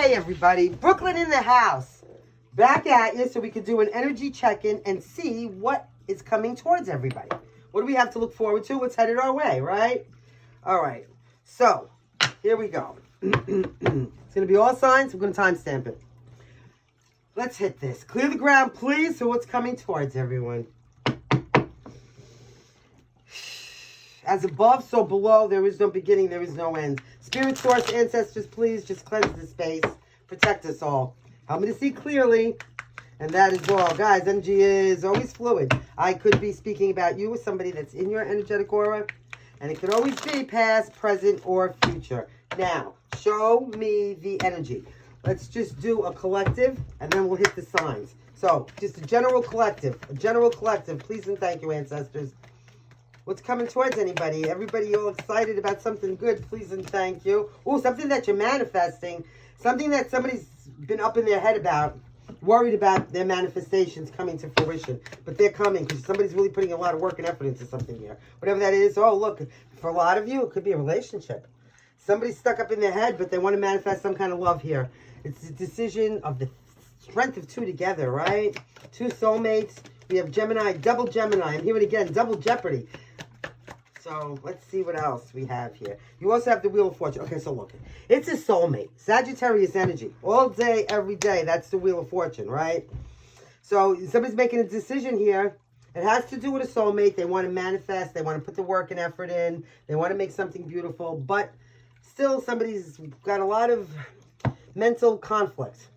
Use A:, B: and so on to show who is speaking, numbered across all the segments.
A: Okay, everybody, Brooklyn in the house. Back at you so we can do an energy check-in and see what is coming towards everybody. What do we have to look forward to? What's headed our way, right? All right, so here we go. It's going to be all signs. We're going to timestamp it. Let's hit this. Clear the ground, please, so what's coming towards everyone. As above, so below. There is no beginning, there is no end. Spirit, source, ancestors, please just cleanse the space. Protect us all. Help me to see clearly. And that is all. Guys, energy is always fluid. I could be speaking about you with somebody that's in your energetic aura. And it could always be past, present, or future. Now, show me the energy. Let's just do a collective, and then we'll hit the signs. So, just a general collective. A general collective. Please and thank you, ancestors. What's coming towards anybody? Everybody all excited about something good. Please and thank you. Oh, something that you're manifesting. Something that somebody's been up in their head about. Worried about their manifestations coming to fruition. But they're coming because somebody's really putting a lot of work and effort into something here. Whatever that is. Oh, look. For a lot of you, it could be a relationship. Somebody's stuck up in their head, but they want to manifest some kind of love here. It's a decision of the strength of two together, right? Two soulmates. We have Gemini, double Gemini. I'm hearing again, double jeopardy. So let's see what else we have here. You also have the Wheel of Fortune. Okay, so look. It's a soulmate. Sagittarius energy. All day, every day. That's the Wheel of Fortune, right? So somebody's making a decision here. It has to do with a soulmate. They want to manifest. They want to put the work and effort in. They want to make something beautiful. But still, somebody's got a lot of mental conflict.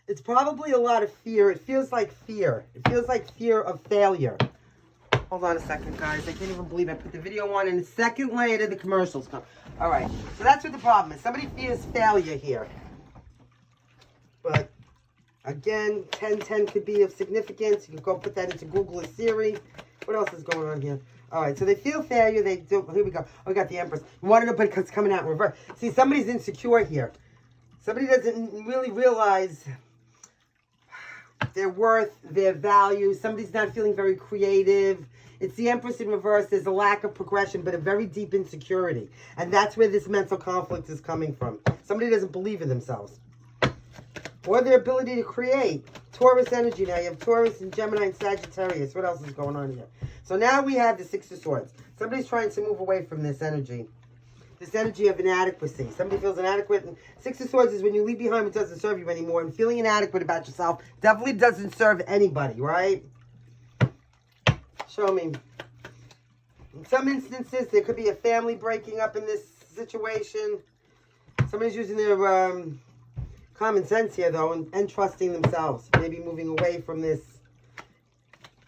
A: It's probably a lot of fear. It feels like fear. It feels like fear of failure. Hold on a second, guys. I can't even believe I put the video on and a second later the commercials come. All right. So that's what the problem is. Somebody fears failure here. But, again, 1010 could be of significance. You can go put that into Google or Siri. What else is going on here? All right. So they feel failure. They do. Here we go. Oh, we got the Empress. You want to know, but it's coming out in reverse. See, somebody's insecure here. Somebody doesn't really realize their worth, their value. Somebody's not feeling very creative. It's the Empress in reverse. There's a lack of progression, but a very deep insecurity. And that's where this mental conflict is coming from. Somebody doesn't believe in themselves. Or their ability to create. Taurus energy now. You have Taurus and Gemini and Sagittarius. What else is going on here? So now we have the Six of Swords. Somebody's trying to move away from this energy. This energy of inadequacy. Somebody feels inadequate. And Six of Swords is when you leave behind what doesn't serve you anymore. And feeling inadequate about yourself definitely doesn't serve anybody, right? Show me. In some instances, there could be a family breaking up in this situation. Somebody's using their common sense here, though, and trusting themselves. Maybe moving away from this.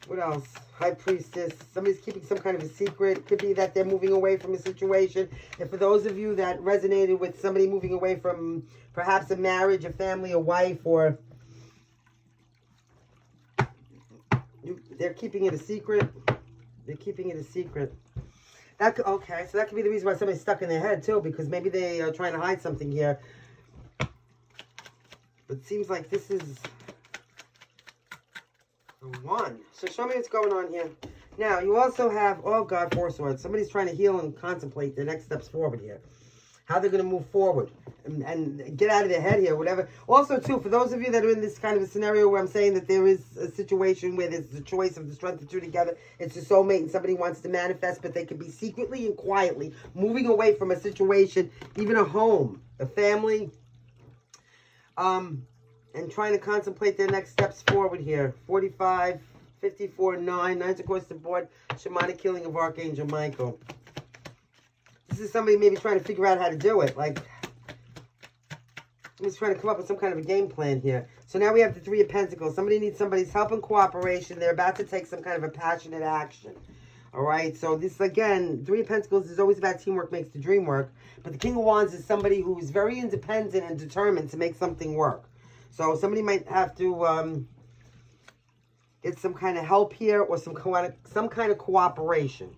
A: What else? High Priestess. Somebody's keeping some kind of a secret. It could be that they're moving away from a situation. And for those of you that resonated with somebody moving away from perhaps a marriage, a family, a wife, or they're keeping it a secret. They're keeping it a secret. That could, okay, so that could be the reason why somebody's stuck in their head, too, because maybe they are trying to hide something here. But it seems like this is one. So show me what's going on here. Now, you also have, oh God, Four Swords. Somebody's trying to heal and contemplate their next steps forward here. How they're going to move forward and get out of their head here, whatever. Also, too, for those of you that are in this kind of a scenario where I'm saying that there is a situation where there's the choice of the strength of two together, it's a soulmate and somebody wants to manifest, but they could be secretly and quietly moving away from a situation, even a home, a family, and trying to contemplate their next steps forward here. 45, 54, 9. 9's across the board. Shamanic healing of Archangel Michael. This is somebody maybe trying to figure out how to do it. Like, somebody's trying to come up with some kind of a game plan here. So now we have the Three of Pentacles. Somebody needs somebody's help and cooperation. They're about to take some kind of a passionate action. All right, so this, again, Three of Pentacles is always about teamwork makes the dream work. But the King of Wands is somebody who is very independent and determined to make something work. So somebody might have to get some kind of help here or some kind of cooperation.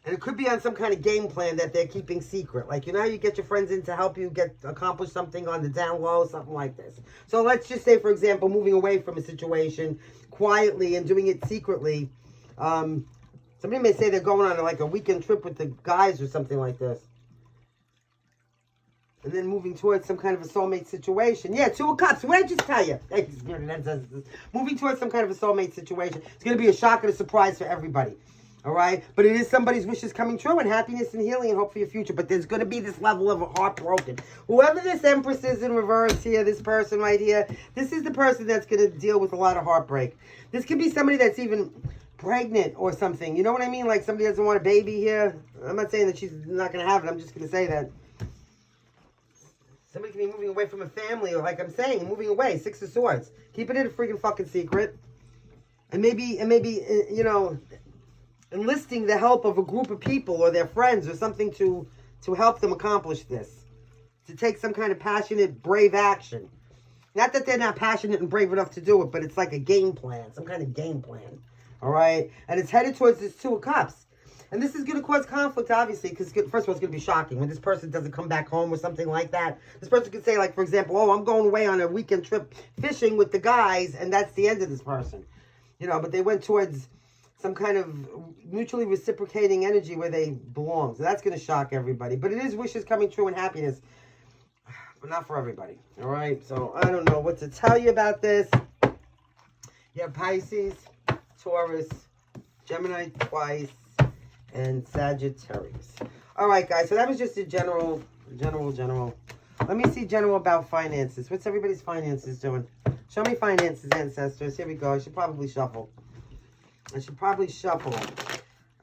A: And it could be on some kind of game plan that they're keeping secret. Like, you know how you get your friends in to help you accomplish something on the down low, something like this. So let's just say, for example, moving away from a situation quietly and doing it secretly. Somebody may say they're going on like a weekend trip with the guys or something like this. And then moving towards some kind of a soulmate situation. Yeah, 2 of Cups. What did I just tell you? Thank you, Spirit and Ancestors. Moving towards some kind of a soulmate situation. It's going to be a shock and a surprise for everybody. All right? But it is somebody's wishes coming true and happiness and healing and hope for your future. But there's going to be this level of a heartbroken. Whoever this Empress is in reverse here, this person right here, this is the person that's going to deal with a lot of heartbreak. This could be somebody that's even pregnant or something. You know what I mean? Like somebody doesn't want a baby here. I'm not saying that she's not going to have it. I'm just going to say that. Somebody can be moving away from a family, or like I'm saying, moving away. 6 of Swords. Keep it in a freaking fucking secret. And maybe, you know, enlisting the help of a group of people or their friends or something to help them accomplish this. To take some kind of passionate, brave action. Not that they're not passionate and brave enough to do it, but it's like a game plan. Some kind of game plan. All right? And it's headed towards this 2 of Cups. And this is going to cause conflict, obviously, because first of all, it's going to be shocking. When this person doesn't come back home or something like that, this person could say, like, for example, oh, I'm going away on a weekend trip fishing with the guys, and that's the end of this person. You know, but they went towards some kind of mutually reciprocating energy where they belong. So that's going to shock everybody. But it is wishes coming true and happiness, but not for everybody. All right? So I don't know what to tell you about this. You have Pisces, Taurus, Gemini twice, and Sagittarius. All right, guys. So that was just a general. Let me see general about finances. What's everybody's finances doing? Show me finances, ancestors. Here we go. I should probably shuffle. All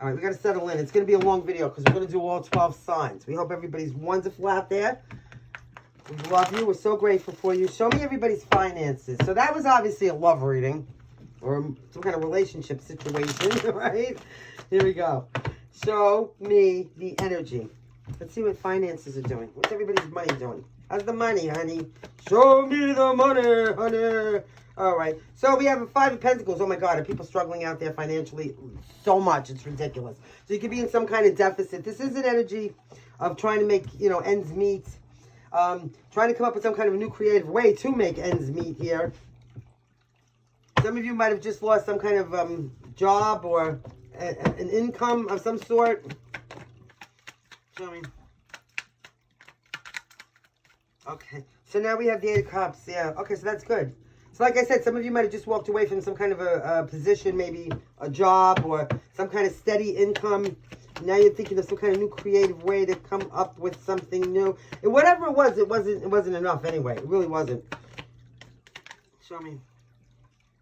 A: right, we got to settle in. It's going to be a long video because we're going to do all 12 signs. We hope everybody's wonderful out there. We love you. We're so grateful for you. Show me everybody's finances. So that was obviously a love reading or some kind of relationship situation, right? Here we go. Show me the energy. Let's see what finances are doing. What's everybody's money doing? How's the money, honey? Show me the money, honey. All right. So we have a 5 of Pentacles. Oh, my God. Are people struggling out there financially? So much. It's ridiculous. So you could be in some kind of deficit. This is an energy of trying to make, you know, ends meet. Trying to come up with some kind of a new creative way to make ends meet here. Some of you might have just lost some kind of job or an income of some sort. Show me. Okay. So now we have the 8 of Cups. Yeah. Okay, so that's good. So like I said, some of you might have just walked away from some kind of a position, maybe a job or some kind of steady income. Now you're thinking of some kind of new creative way to come up with something new. And whatever it wasn't enough anyway. It really wasn't. Show me.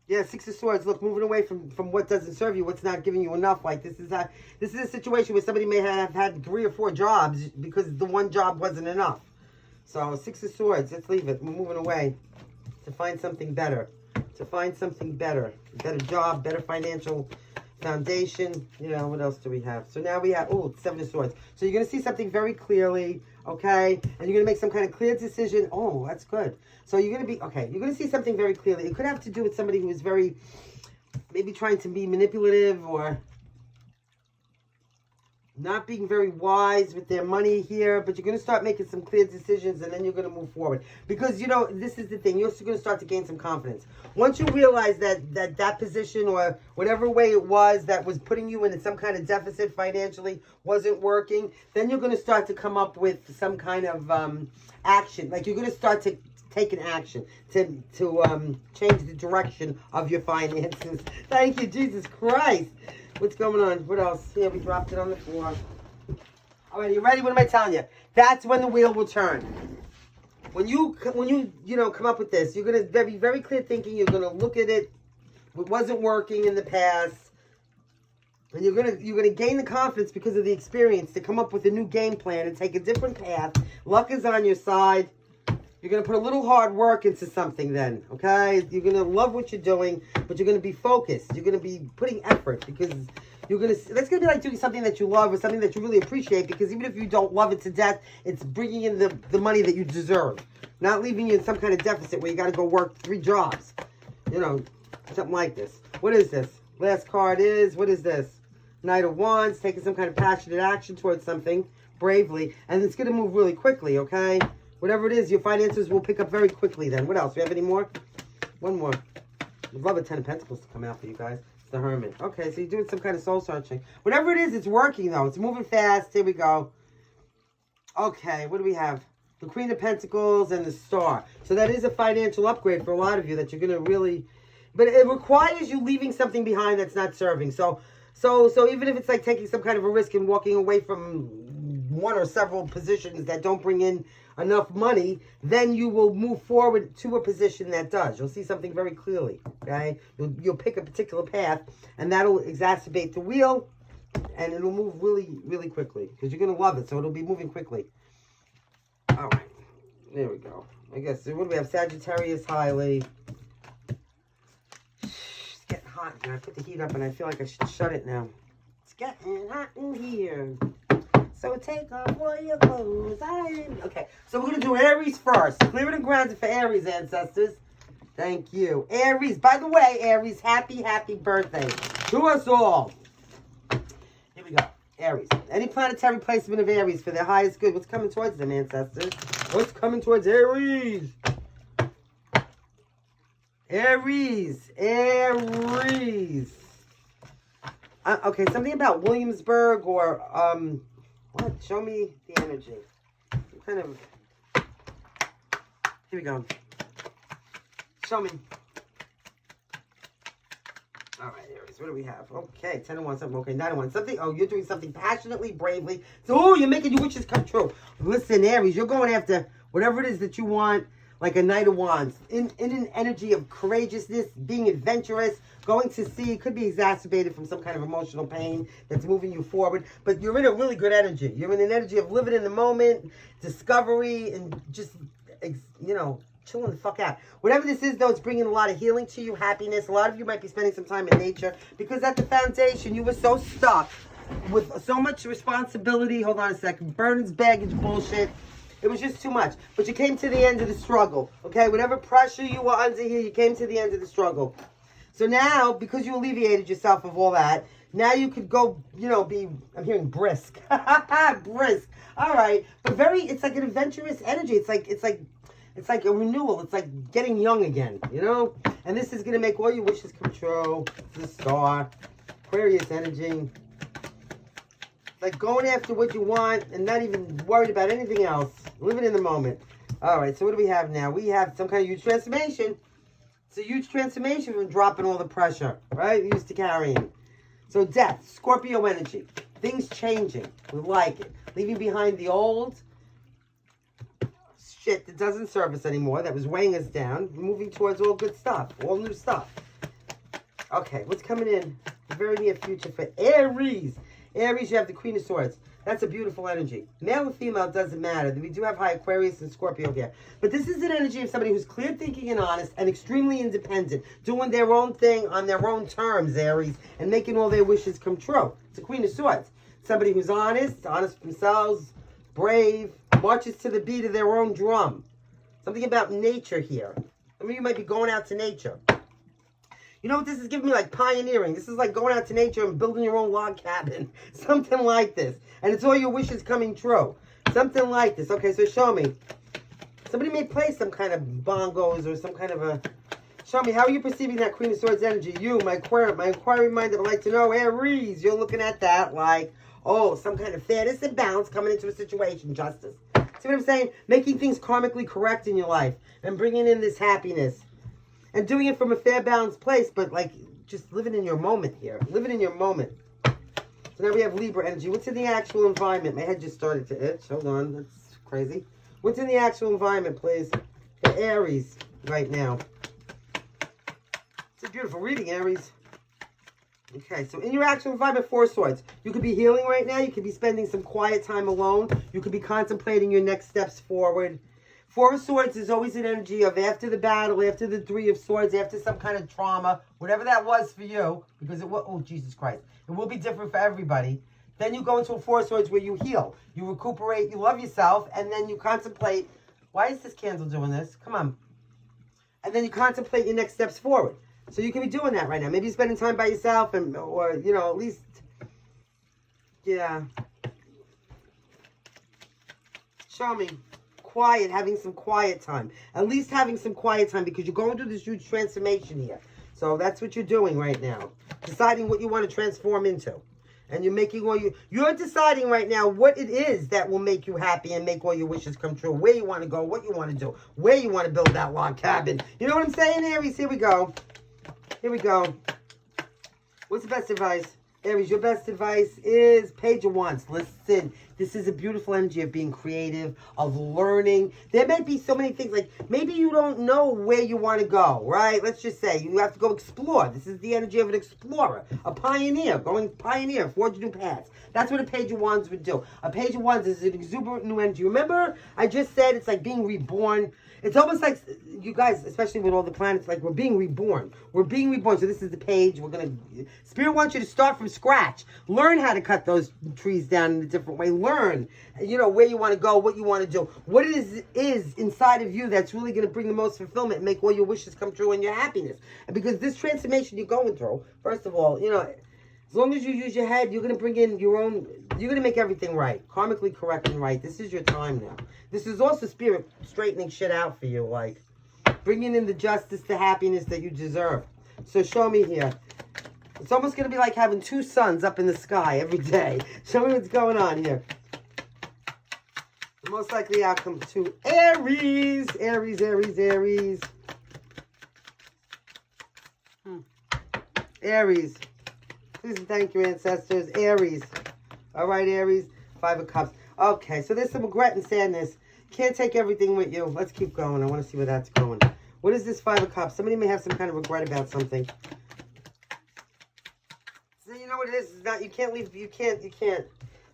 A: Yeah, 6 of Swords. Look, moving away from what doesn't serve you, what's not giving you enough. Like this is a situation where somebody may have had 3 or 4 jobs because the one job wasn't enough. So 6 of Swords. Let's leave it. We're moving away to find something better. To find something better. A better job, better financial foundation. You know, what else do we have? So now we have 7 of Swords. So you're gonna see something very clearly. Okay, and you're going to make some kind of clear decision. Oh, that's good. So you're going to be, okay, you're going to see something very clearly. It could have to do with somebody who is very, maybe trying to be manipulative or not being very wise with their money here, but you're going to start making some clear decisions and then you're going to move forward. Because, you know, this is the thing. You're also going to start to gain some confidence. Once you realize that position or whatever way it was that was putting you in some kind of deficit financially wasn't working, then you're going to start to come up with some kind of action. Like you're going to start to take an action to change the direction of your finances. Thank you, Jesus Christ. What's going on? What else? Yeah, we dropped it on the floor. All right, you ready? What am I telling you? That's when the wheel will turn. When you know, come up with this, you're going to be very clear thinking. You're going to look at it. It wasn't working in the past. And you're going to gain the confidence because of the experience to come up with a new game plan and take a different path. Luck is on your side. You're going to put a little hard work into something then, okay? You're going to love what you're doing, but you're going to be focused. You're going to be putting effort because you're going to... That's going to be like doing something that you love or something that you really appreciate because even if you don't love it to death, it's bringing in the money that you deserve. Not leaving you in some kind of deficit where you got to go work 3 jobs. You know, something like this. What is this? Last card is... What is this? Knight of Wands, taking some kind of passionate action towards something bravely. And it's going to move really quickly, okay? Whatever it is, your finances will pick up very quickly then. What else? Do we have any more? One more. I'd love a 10 of Pentacles to come out for you guys. It's the Hermit. Okay, so you're doing some kind of soul searching. Whatever it is, it's working though. It's moving fast. Here we go. Okay, what do we have? the Queen of Pentacles, and the Star. So that is a financial upgrade for a lot of you that you're going to really... But it requires you leaving something behind that's not serving. So even if it's like taking some kind of a risk and walking away from one or several positions that don't bring in enough money, then you will move forward to a position that does. You'll see something very clearly, okay? You'll pick a particular path, and that'll exacerbate the wheel, and it'll move really, really quickly, because you're going to love it, so it'll be moving quickly. All right. There we go. I guess, what do we have? Sagittarius highly. It's getting hot here. I put the heat up, and I feel like I should shut it now. It's getting hot in here. So take off all your clothes. Okay, so we're going to do Aries first. Clear it and grounded for Aries, ancestors. Thank you. Aries. By the way, Aries, happy, happy birthday to us all. Here we go. Aries. Any planetary placement of Aries for their highest good. What's coming towards them, ancestors? What's coming towards Aries? Aries. Aries. Okay, something about Williamsburg or... What? Show me the energy. What kind of... Here we go. Show me. All right, Aries. What do we have? Okay, 10 of 1, something. Okay, 9 of 1. Something. Oh, you're doing something passionately, bravely. So, oh, you're making your wishes come true. Listen, Aries, you're going after whatever it is that you want, like a Knight of Wands. In an energy of courageousness, being adventurous, going to sea. It could be exacerbated from some kind of emotional pain that's moving you forward. But you're in a really good energy. You're in an energy of living in the moment, discovery, and just, you know, chilling the fuck out. Whatever this is, though, it's bringing a lot of healing to you, happiness. A lot of you might be spending some time in nature because at the foundation, you were so stuck with so much responsibility. Hold on a second. Burdens, baggage, bullshit. It was just too much. But you came to the end of the struggle, okay? Whatever pressure you were under here, you came to the end of the struggle. So now, because you alleviated yourself of all that, now you could go, you know, be, I'm hearing brisk. Brisk. All right. But it's like an adventurous energy. It's like a renewal. It's like getting young again, you know? And this is going to make all your wishes come true. The Star. Aquarius energy. Like going after what you want and not even worried about anything else. Living in the moment. All right, so what do we have now? We have some kind of huge transformation. It's a huge transformation from dropping all the pressure, right? You're used to carrying. So death, Scorpio energy. Things changing. We like it. Leaving behind the old shit that doesn't serve us anymore, that was weighing us down. Moving towards all good stuff, all new stuff. Okay, what's coming in the very near future for Aries? Aries, you have the Queen of Swords. That's a beautiful energy. Male or female, doesn't matter. We do have high Aquarius and Scorpio here. But this is an energy of somebody who's clear thinking and honest and extremely independent, doing their own thing on their own terms, Aries, and making all their wishes come true. It's a Queen of Swords. Somebody who's honest with themselves, brave, marches to the beat of their own drum. Something about nature here. Some of you might be going out to nature. You know what this is giving me? Like pioneering. This is like going out to nature and building your own log cabin. Something like this. And it's all your wishes coming true. Something like this. Okay, so show me. Somebody may play some kind of bongos or some kind of a... Show me, how are you perceiving that Queen of Swords energy? You, my inquiry mind that would like to know. Aries, you're looking at that like, oh, some kind of fairness and balance coming into a situation. Justice. See what I'm saying? Making things karmically correct in your life. And bringing in this happiness. And doing it from a fair, balanced place, but like just living in your moment here. Living in your moment. So now we have Libra energy. What's in the actual environment? My head just started to itch. Hold on. That's crazy. What's in the actual environment, please? For Aries right now. It's a beautiful reading, Aries. Okay, so in your actual environment, 4 swords. You could be healing right now. You could be spending some quiet time alone. You could be contemplating your next steps forward. 4 of Swords is always an energy of after the battle, after the 3 of Swords, after some kind of trauma, whatever that was for you, because it will, oh, Jesus Christ, it will be different for everybody. Then you go into a 4 of Swords where you heal, you recuperate, you love yourself, and then you contemplate, why is this candle doing this? Come on. And then you contemplate your next steps forward. So you can be doing that right now. Maybe spending time by yourself, and or, you know, at least, yeah. Show me. Quiet, having some quiet time. At least having some quiet time because you're going through this huge transformation here. So that's what you're doing right now. Deciding what you want to transform into. And you're making you're deciding right now what it is that will make you happy and make all your wishes come true. Where you want to go, what you want to do, where you want to build that log cabin. You know what I'm saying, Aries? Here we go. Here we go. What's the best advice? Aries, your best advice is Page of Wands. Listen, this is a beautiful energy of being creative, of learning. There may be so many things, like maybe you don't know where you want to go, right? Let's just say you have to go explore. This is the energy of an explorer, a pioneer, going pioneer, forge new paths. That's what a Page of Wands would do. A Page of Wands is an exuberant new energy. Remember, I just said it's like being reborn. It's almost like, you guys, especially with all the planets, like we're being reborn. We're being reborn. So this is the page. Spirit wants you to start from scratch. Learn how to cut those trees down in a different way. Learn, you know, where you want to go, what you want to do. What it is inside of you that's really going to bring the most fulfillment and make all your wishes come true and your happiness. And because this transformation you're going through, first of all, you know, as long as you use your head, you're going to bring in your own, you're going to make everything right. Karmically correct and right. This is your time now. This is also Spirit straightening shit out for you. Like, bringing in the justice, the happiness that you deserve. So show me here. It's almost going to be like having two suns up in the sky every day. Show me what's going on here. The most likely outcome to Aries. Aries, Aries, Aries. Aries. Please and thank you, ancestors. Aries. All right, Aries. 5 of Cups. Okay, so there's some regret and sadness. Can't take everything with you. Let's keep going. I want to see where that's going. What is this 5 of Cups? Somebody may have some kind of regret about something. So you know what it is? It's not, you can't leave. You can't.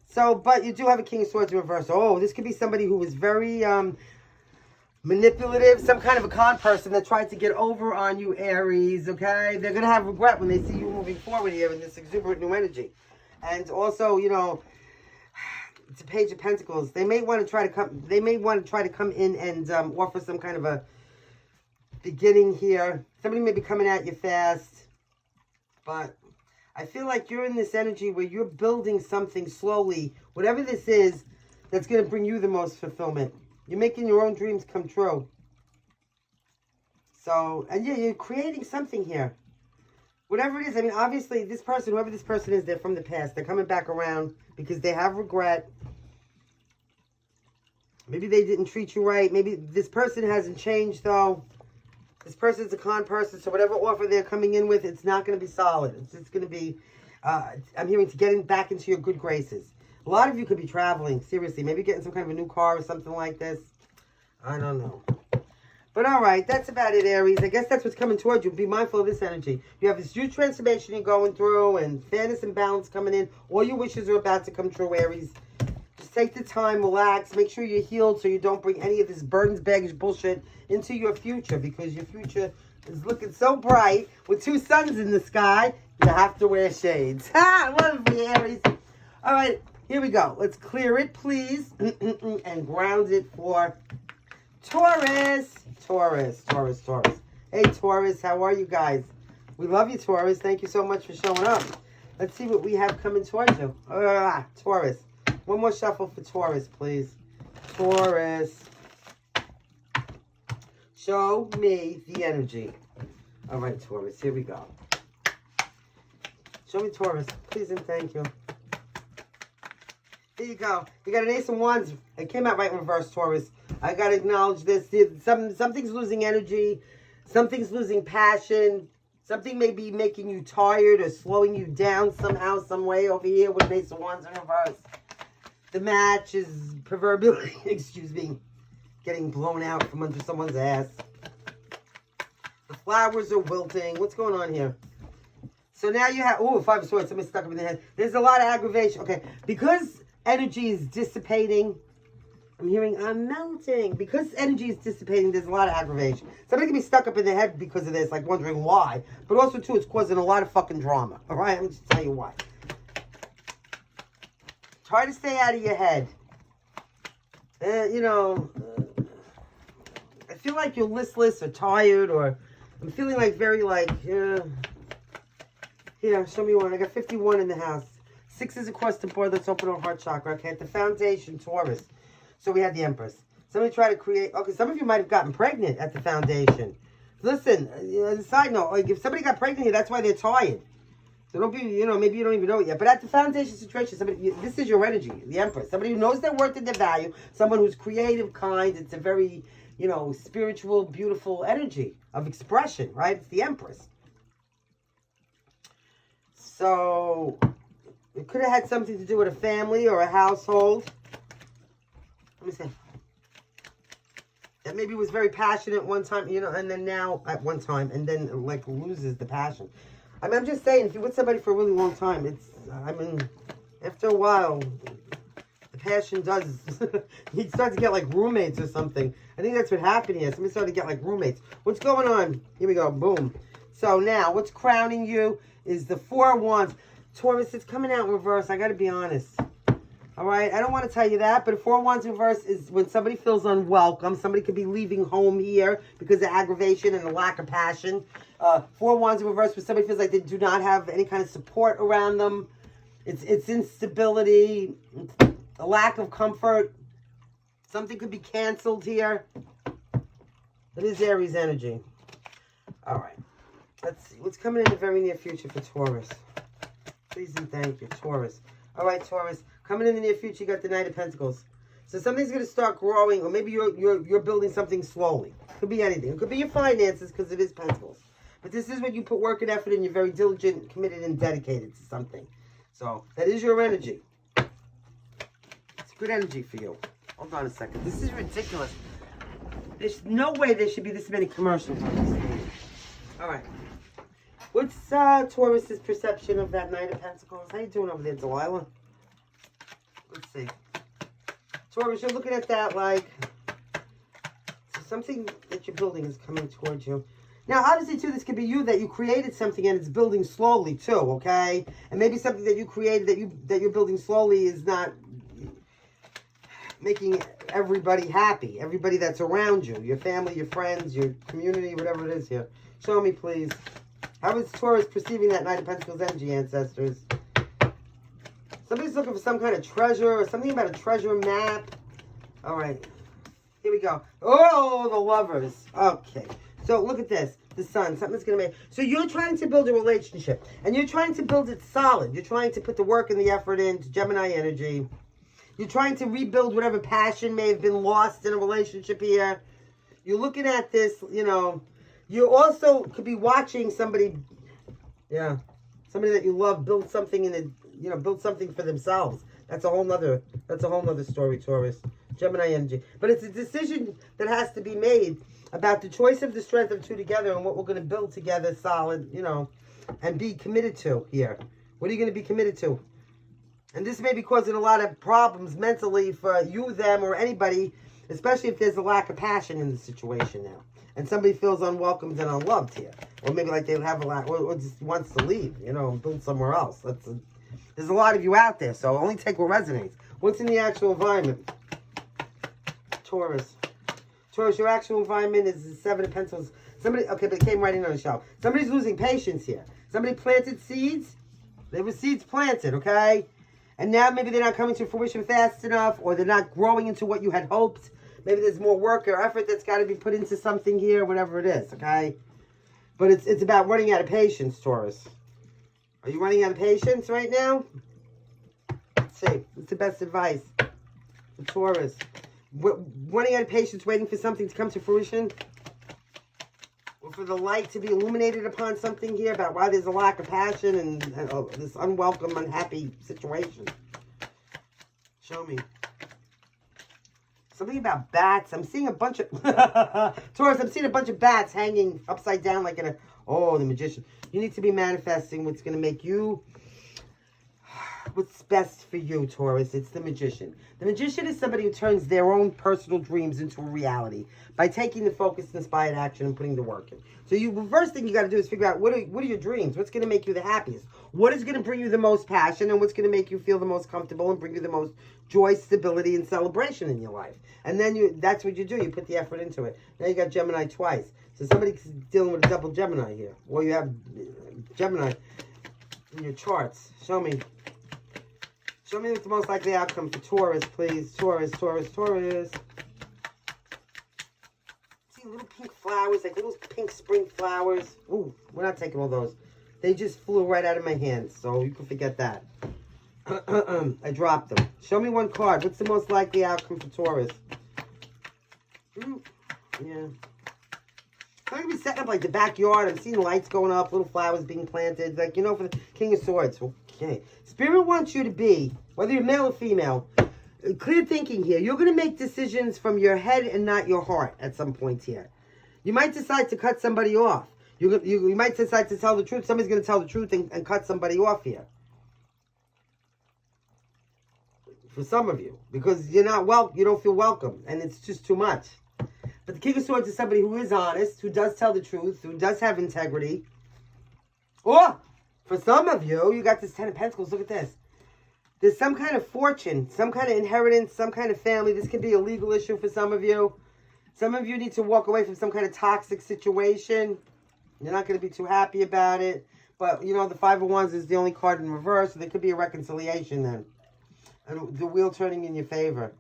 A: So, but you do have a King of Swords in reverse. Oh, this could be somebody who was very manipulative, some kind of a con person that tried to get over on you, Aries, okay? They're going to have regret when they see you moving forward here in this exuberant new energy. And also, you know, it's a Page of Pentacles. They may want to try to come in and offer some kind of a beginning here. Somebody may be coming at you fast. But I feel like you're in this energy where you're building something slowly, whatever this is, that's going to bring you the most fulfillment. You're making your own dreams come true. So, and yeah, you're creating something here. Whatever it is, I mean, obviously, this person, whoever this person is, they're from the past. They're coming back around because they have regret. Maybe they didn't treat you right. Maybe this person hasn't changed, though. This person's a con person, so whatever offer they're coming in with, it's not going to be solid. It's just going to be, I'm hearing, to getting back into your good graces. A lot of you could be traveling, seriously. Maybe getting some kind of a new car or something like this. I don't know. But all right, that's about it, Aries. I guess that's what's coming towards you. Be mindful of this energy. You have this huge transformation you're going through and fairness and balance coming in. All your wishes are about to come true, Aries. Just take the time, relax. Make sure you're healed so you don't bring any of this burdens, baggage, bullshit into your future, because your future is looking so bright with 2 suns in the sky. You have to wear shades. Ha! Wonderful, Aries. All right. Here we go. Let's clear it, please, and ground it for Taurus. Taurus. Hey, Taurus, how are you guys? We love you, Taurus. Thank you so much for showing up. Let's see what we have coming towards you. Taurus. One more shuffle for Taurus, please. Taurus. Show me the energy. All right, Taurus, here we go. Show me Taurus, please and thank you. Here you go. You got an Ace of Wands. It came out right in reverse, Taurus. I got to acknowledge this. Something's losing energy. Something's losing passion. Something may be making you tired or slowing you down somehow, some way over here with an Ace of Wands in reverse. The match is proverbially, excuse me, getting blown out from under someone's ass. The flowers are wilting. What's going on here? So now you have, 5 of Swords. Somebody stuck up in the head. There's a lot of aggravation. Okay, because energy is dissipating. I'm hearing I'm melting. Because energy is dissipating, there's a lot of aggravation. Somebody can be stuck up in the head because of this, like wondering why. But also, too, it's causing a lot of fucking drama. All right? Let me just tell you why. Try to stay out of your head. I feel like you're listless or tired, or I'm feeling like very like, here, show me one. I got 51 in the house. 6s across the board. Let's open our heart chakra. Okay, at the foundation, Taurus. So we had the Empress. Somebody try to create. Okay, some of you might have gotten pregnant at the foundation. Listen, as a side note, like if somebody got pregnant here, that's why they're tired. So don't be, maybe you don't even know it yet. But at the foundation situation, this is your energy, the Empress. Somebody who knows their worth and their value. Someone who's creative, kind. It's a very, spiritual, beautiful energy of expression, right? It's the Empress. So it could have had something to do with a family or a household. Let me see. That maybe was very passionate at one time, and then now at one time, and then like loses the passion. I mean, I'm just saying, if you're with somebody for a really long time, after a while, the passion does, you start to get like roommates or something. I think that's what happened here. Somebody started to get like roommates. What's going on? Here we go, boom. So now, what's crowning you is the Four of Wands. Taurus, it's coming out in reverse, I gotta be honest. All right, I don't want to tell you that, but Four of Wands in reverse is when somebody feels unwelcome. Somebody could be leaving home here because of aggravation and a lack of passion. Four of Wands in reverse when somebody feels like they do not have any kind of support around them. It's instability, a lack of comfort. Something could be canceled here. It is Aries energy. All right, let's see. What's coming in the very near future for Taurus? Please and thank you, Taurus. All right, Taurus. Coming in the near future, you got the Knight of Pentacles. So something's going to start growing, or maybe you're building something slowly. Could be anything. It could be your finances, because it is Pentacles. But this is when you put work and effort in. You're very diligent, committed, and dedicated to something. So that is your energy. It's good energy for you. Hold on a second. This is ridiculous. There's no way there should be this many commercials on this thing. All right. What's Taurus's perception of that Knight of Pentacles? How you doing over there, Delilah? Let's see. Taurus, you're looking at that like something that you're building is coming towards you. Now, obviously, too, this could be you, that you created something and it's building slowly, too, okay? And maybe something that you created that you're building slowly is not making everybody happy. Everybody that's around you, your family, your friends, your community, whatever it is here. Show me, please. How is Taurus perceiving that Knight of Pentacles energy, ancestors? Somebody's looking for some kind of treasure or something about a treasure map. All right. Here we go. Oh, the Lovers. Okay. So look at this. The Sun. Something's going to make... So you're trying to build a relationship. And you're trying to build it solid. You're trying to put the work and the effort into Gemini energy. You're trying to rebuild whatever passion may have been lost in a relationship here. You're looking at this, You also could be watching somebody, somebody that you love build something build something for themselves. That's a whole nother story, Taurus. Gemini energy. But it's a decision that has to be made about the choice of the strength of two together and what we're going to build together solid, and be committed to here. What are you going to be committed to? And this may be causing a lot of problems mentally for you, them, or anybody, especially if there's a lack of passion in the situation now. And somebody feels unwelcomed and unloved here. Or maybe like they have a lot, or just wants to leave, and build somewhere else. There's a lot of you out there, so only take what resonates. What's in the actual environment? Taurus. Taurus, your actual environment is the Seven of Pentacles. Okay, but it came right in on the show. Somebody's losing patience here. Somebody planted seeds. There were seeds planted, okay? And now maybe they're not coming to fruition fast enough, or they're not growing into what you had hoped. Maybe there's more work or effort that's got to be put into something here, whatever it is, okay? But it's about running out of patience, Taurus. Are you running out of patience right now? Let's see. What's the best advice for Taurus? Running out of patience, waiting for something to come to fruition? Or for the light to be illuminated upon something here about why there's a lack of passion and this unwelcome, unhappy situation? Show me. Something about bats. I'm seeing a bunch of... Taurus, I'm seeing a bunch of bats hanging upside down like in a... Oh, the Magician. You need to be manifesting what's going to make you... What's best for you, Taurus? It's the Magician. The Magician is somebody who turns their own personal dreams into a reality by taking the focused, inspired action and putting the work in. So the first thing you got to do is figure out what are your dreams? What's going to make you the happiest? What is going to bring you the most passion? And what's going to make you feel the most comfortable and bring you the most joy, stability, and celebration in your life? And then that's what you do. You put the effort into it. Now you got Gemini twice. So somebody's dealing with a double Gemini here. Or you have Gemini in your charts. Show me. Show me what's the most likely outcome for Taurus, please. Taurus, Taurus, Taurus. See little pink flowers, like little pink spring flowers. Ooh, we're not taking all those. They just flew right out of my hands, so you can forget that. I dropped them. Show me one card. What's the most likely outcome for Taurus? Yeah. I'm going to be setting up like the backyard. I'm seeing lights going up, little flowers being planted. Like, you know, for the King of Swords. Okay. Spirit wants you to be, whether you're male or female, clear thinking here. You're going to make decisions from your head and not your heart at some point here. You might decide to cut somebody off. You might decide to tell the truth. Somebody's going to tell the truth and cut somebody off here. For some of you. Because you're not you don't feel welcome. And it's just too much. But the King of Swords is somebody who is honest, who does tell the truth, who does have integrity. Or, for some of you, you got this Ten of Pentacles. Look at this. There's some kind of fortune, some kind of inheritance, some kind of family. This could be a legal issue for some of you. Some of you need to walk away from some kind of toxic situation. You're not going to be too happy about it. But, you know, the Five of Wands is the only card in reverse. So there could be a reconciliation then. And the wheel turning in your favor.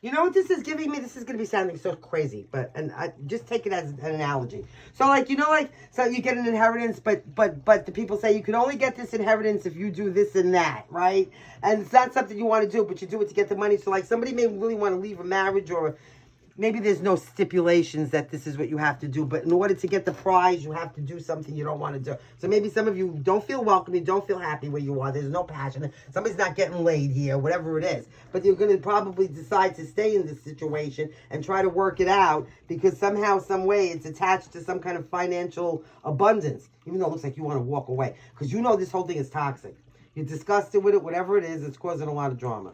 A: You know what this is giving me? This is going to be sounding so crazy, and I just take it as an analogy. So, like, you know, like, so you get an inheritance, but the people say you can only get this inheritance if you do this and that, right? And it's not something you want to do, but you do it to get the money. So, like, somebody may really want to leave a marriage, or maybe there's no stipulations that this is what you have to do, but in order to get the prize, you have to do something you don't want to do. So maybe some of you don't feel welcome, you don't feel happy where you are, there's no passion, somebody's not getting laid here, whatever it is. But you're going to probably decide to stay in this situation and try to work it out because somehow, some way, it's attached to some kind of financial abundance, even though it looks like you want to walk away. Because you know this whole thing is toxic. You're disgusted with it, whatever it is, it's causing a lot of drama.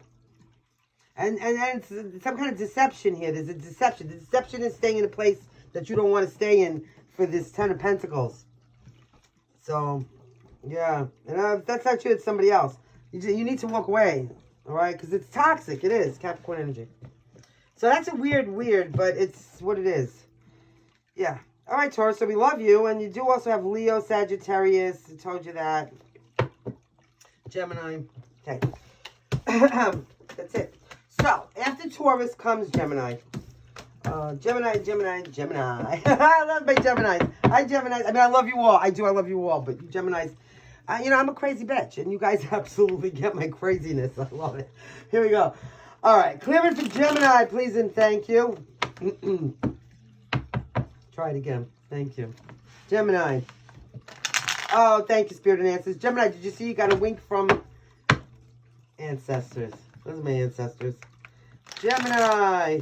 A: And it's some kind of deception here. There's a deception. The deception is staying in a place that you don't want to stay in for this Ten of Pentacles. So, yeah. And that's not you, it's somebody else. You need to walk away, all right? Because it's toxic. It is. Capricorn energy. So that's a weird, but it's what it is. Yeah. All right, Taurus. So we love you. And you do also have Leo, Sagittarius. I told you that. Gemini. Okay. That's it. So, after Taurus comes Gemini. Gemini. I love my Geminis. Hi, Geminis. I mean, I love you all. I love you all. But you Geminis, you know, I'm a crazy bitch. And you guys absolutely get my craziness. I love it. Here we go. All right. Clear it for Gemini, please and thank you. Try it again. Thank you. Gemini. Oh, thank you, Spirit and Answers. Gemini, did you see you got a wink from ancestors? Those are my ancestors. Gemini.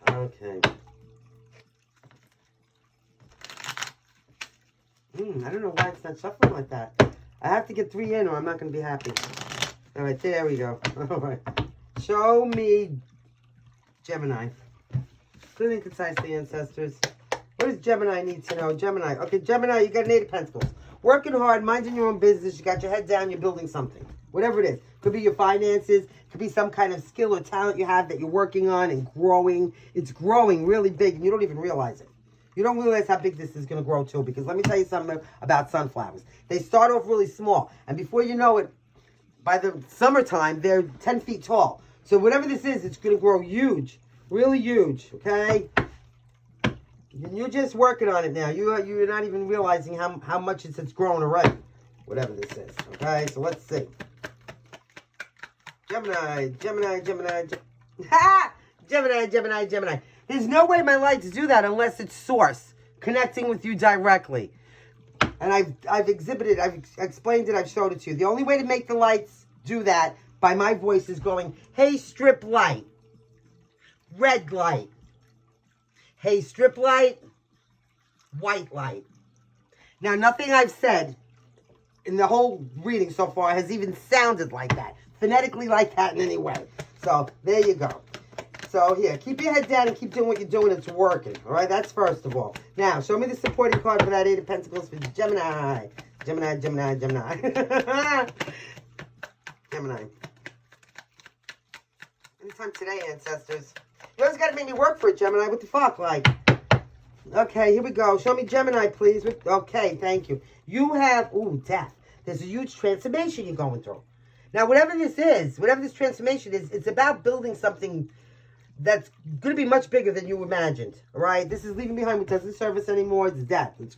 A: Okay. I don't know why it's not shuffling like that. I have to get 3 in or I'm not going to be happy. All right, there we go. All right. Show me Gemini. Clearly and concisely, ancestors. What does Gemini need to know? Gemini. Okay, Gemini, you got an 8 of Pentacles. Working hard, minding your own business. You got your head down, you're building something. Whatever it is. Could be your finances. Could be some kind of skill or talent you have that you're working on and growing. It's growing really big and you don't even realize it. You don't realize how big this is going to grow too. Because let me tell you something about sunflowers. They start off really small. And before you know it, by the summertime, they're 10 feet tall. So whatever this is, it's going to grow huge. Really huge. Okay? And you're just working on it now. You're not even realizing how much it's grown already. Whatever this is. Okay? So let's see. Gemini. Ha! Gemini. There's no way my lights do that unless it's source connecting with you directly. And I've exhibited, I've explained it, I've showed it to you. The only way to make the lights do that by my voice is going, hey, strip light, red light. Hey, strip light, white light. Now, nothing I've said in the whole reading so far has even sounded like that. Phonetically like that in any way. So, there you go. So, here, keep your head down and keep doing what you're doing. It's working. All right, that's first of all. Now, show me the supporting card for that 8 of Pentacles for Gemini. Gemini. Gemini. Anytime today, ancestors. You always got to make me work for it, Gemini. What the fuck? Like, okay, here we go. Show me Gemini, please. Okay, thank you. You have, death. There's a huge transformation you're going through. Now, whatever this is, whatever this transformation is, it's about building something that's going to be much bigger than you imagined, all right? This is leaving behind what doesn't serve us anymore. It's death. It's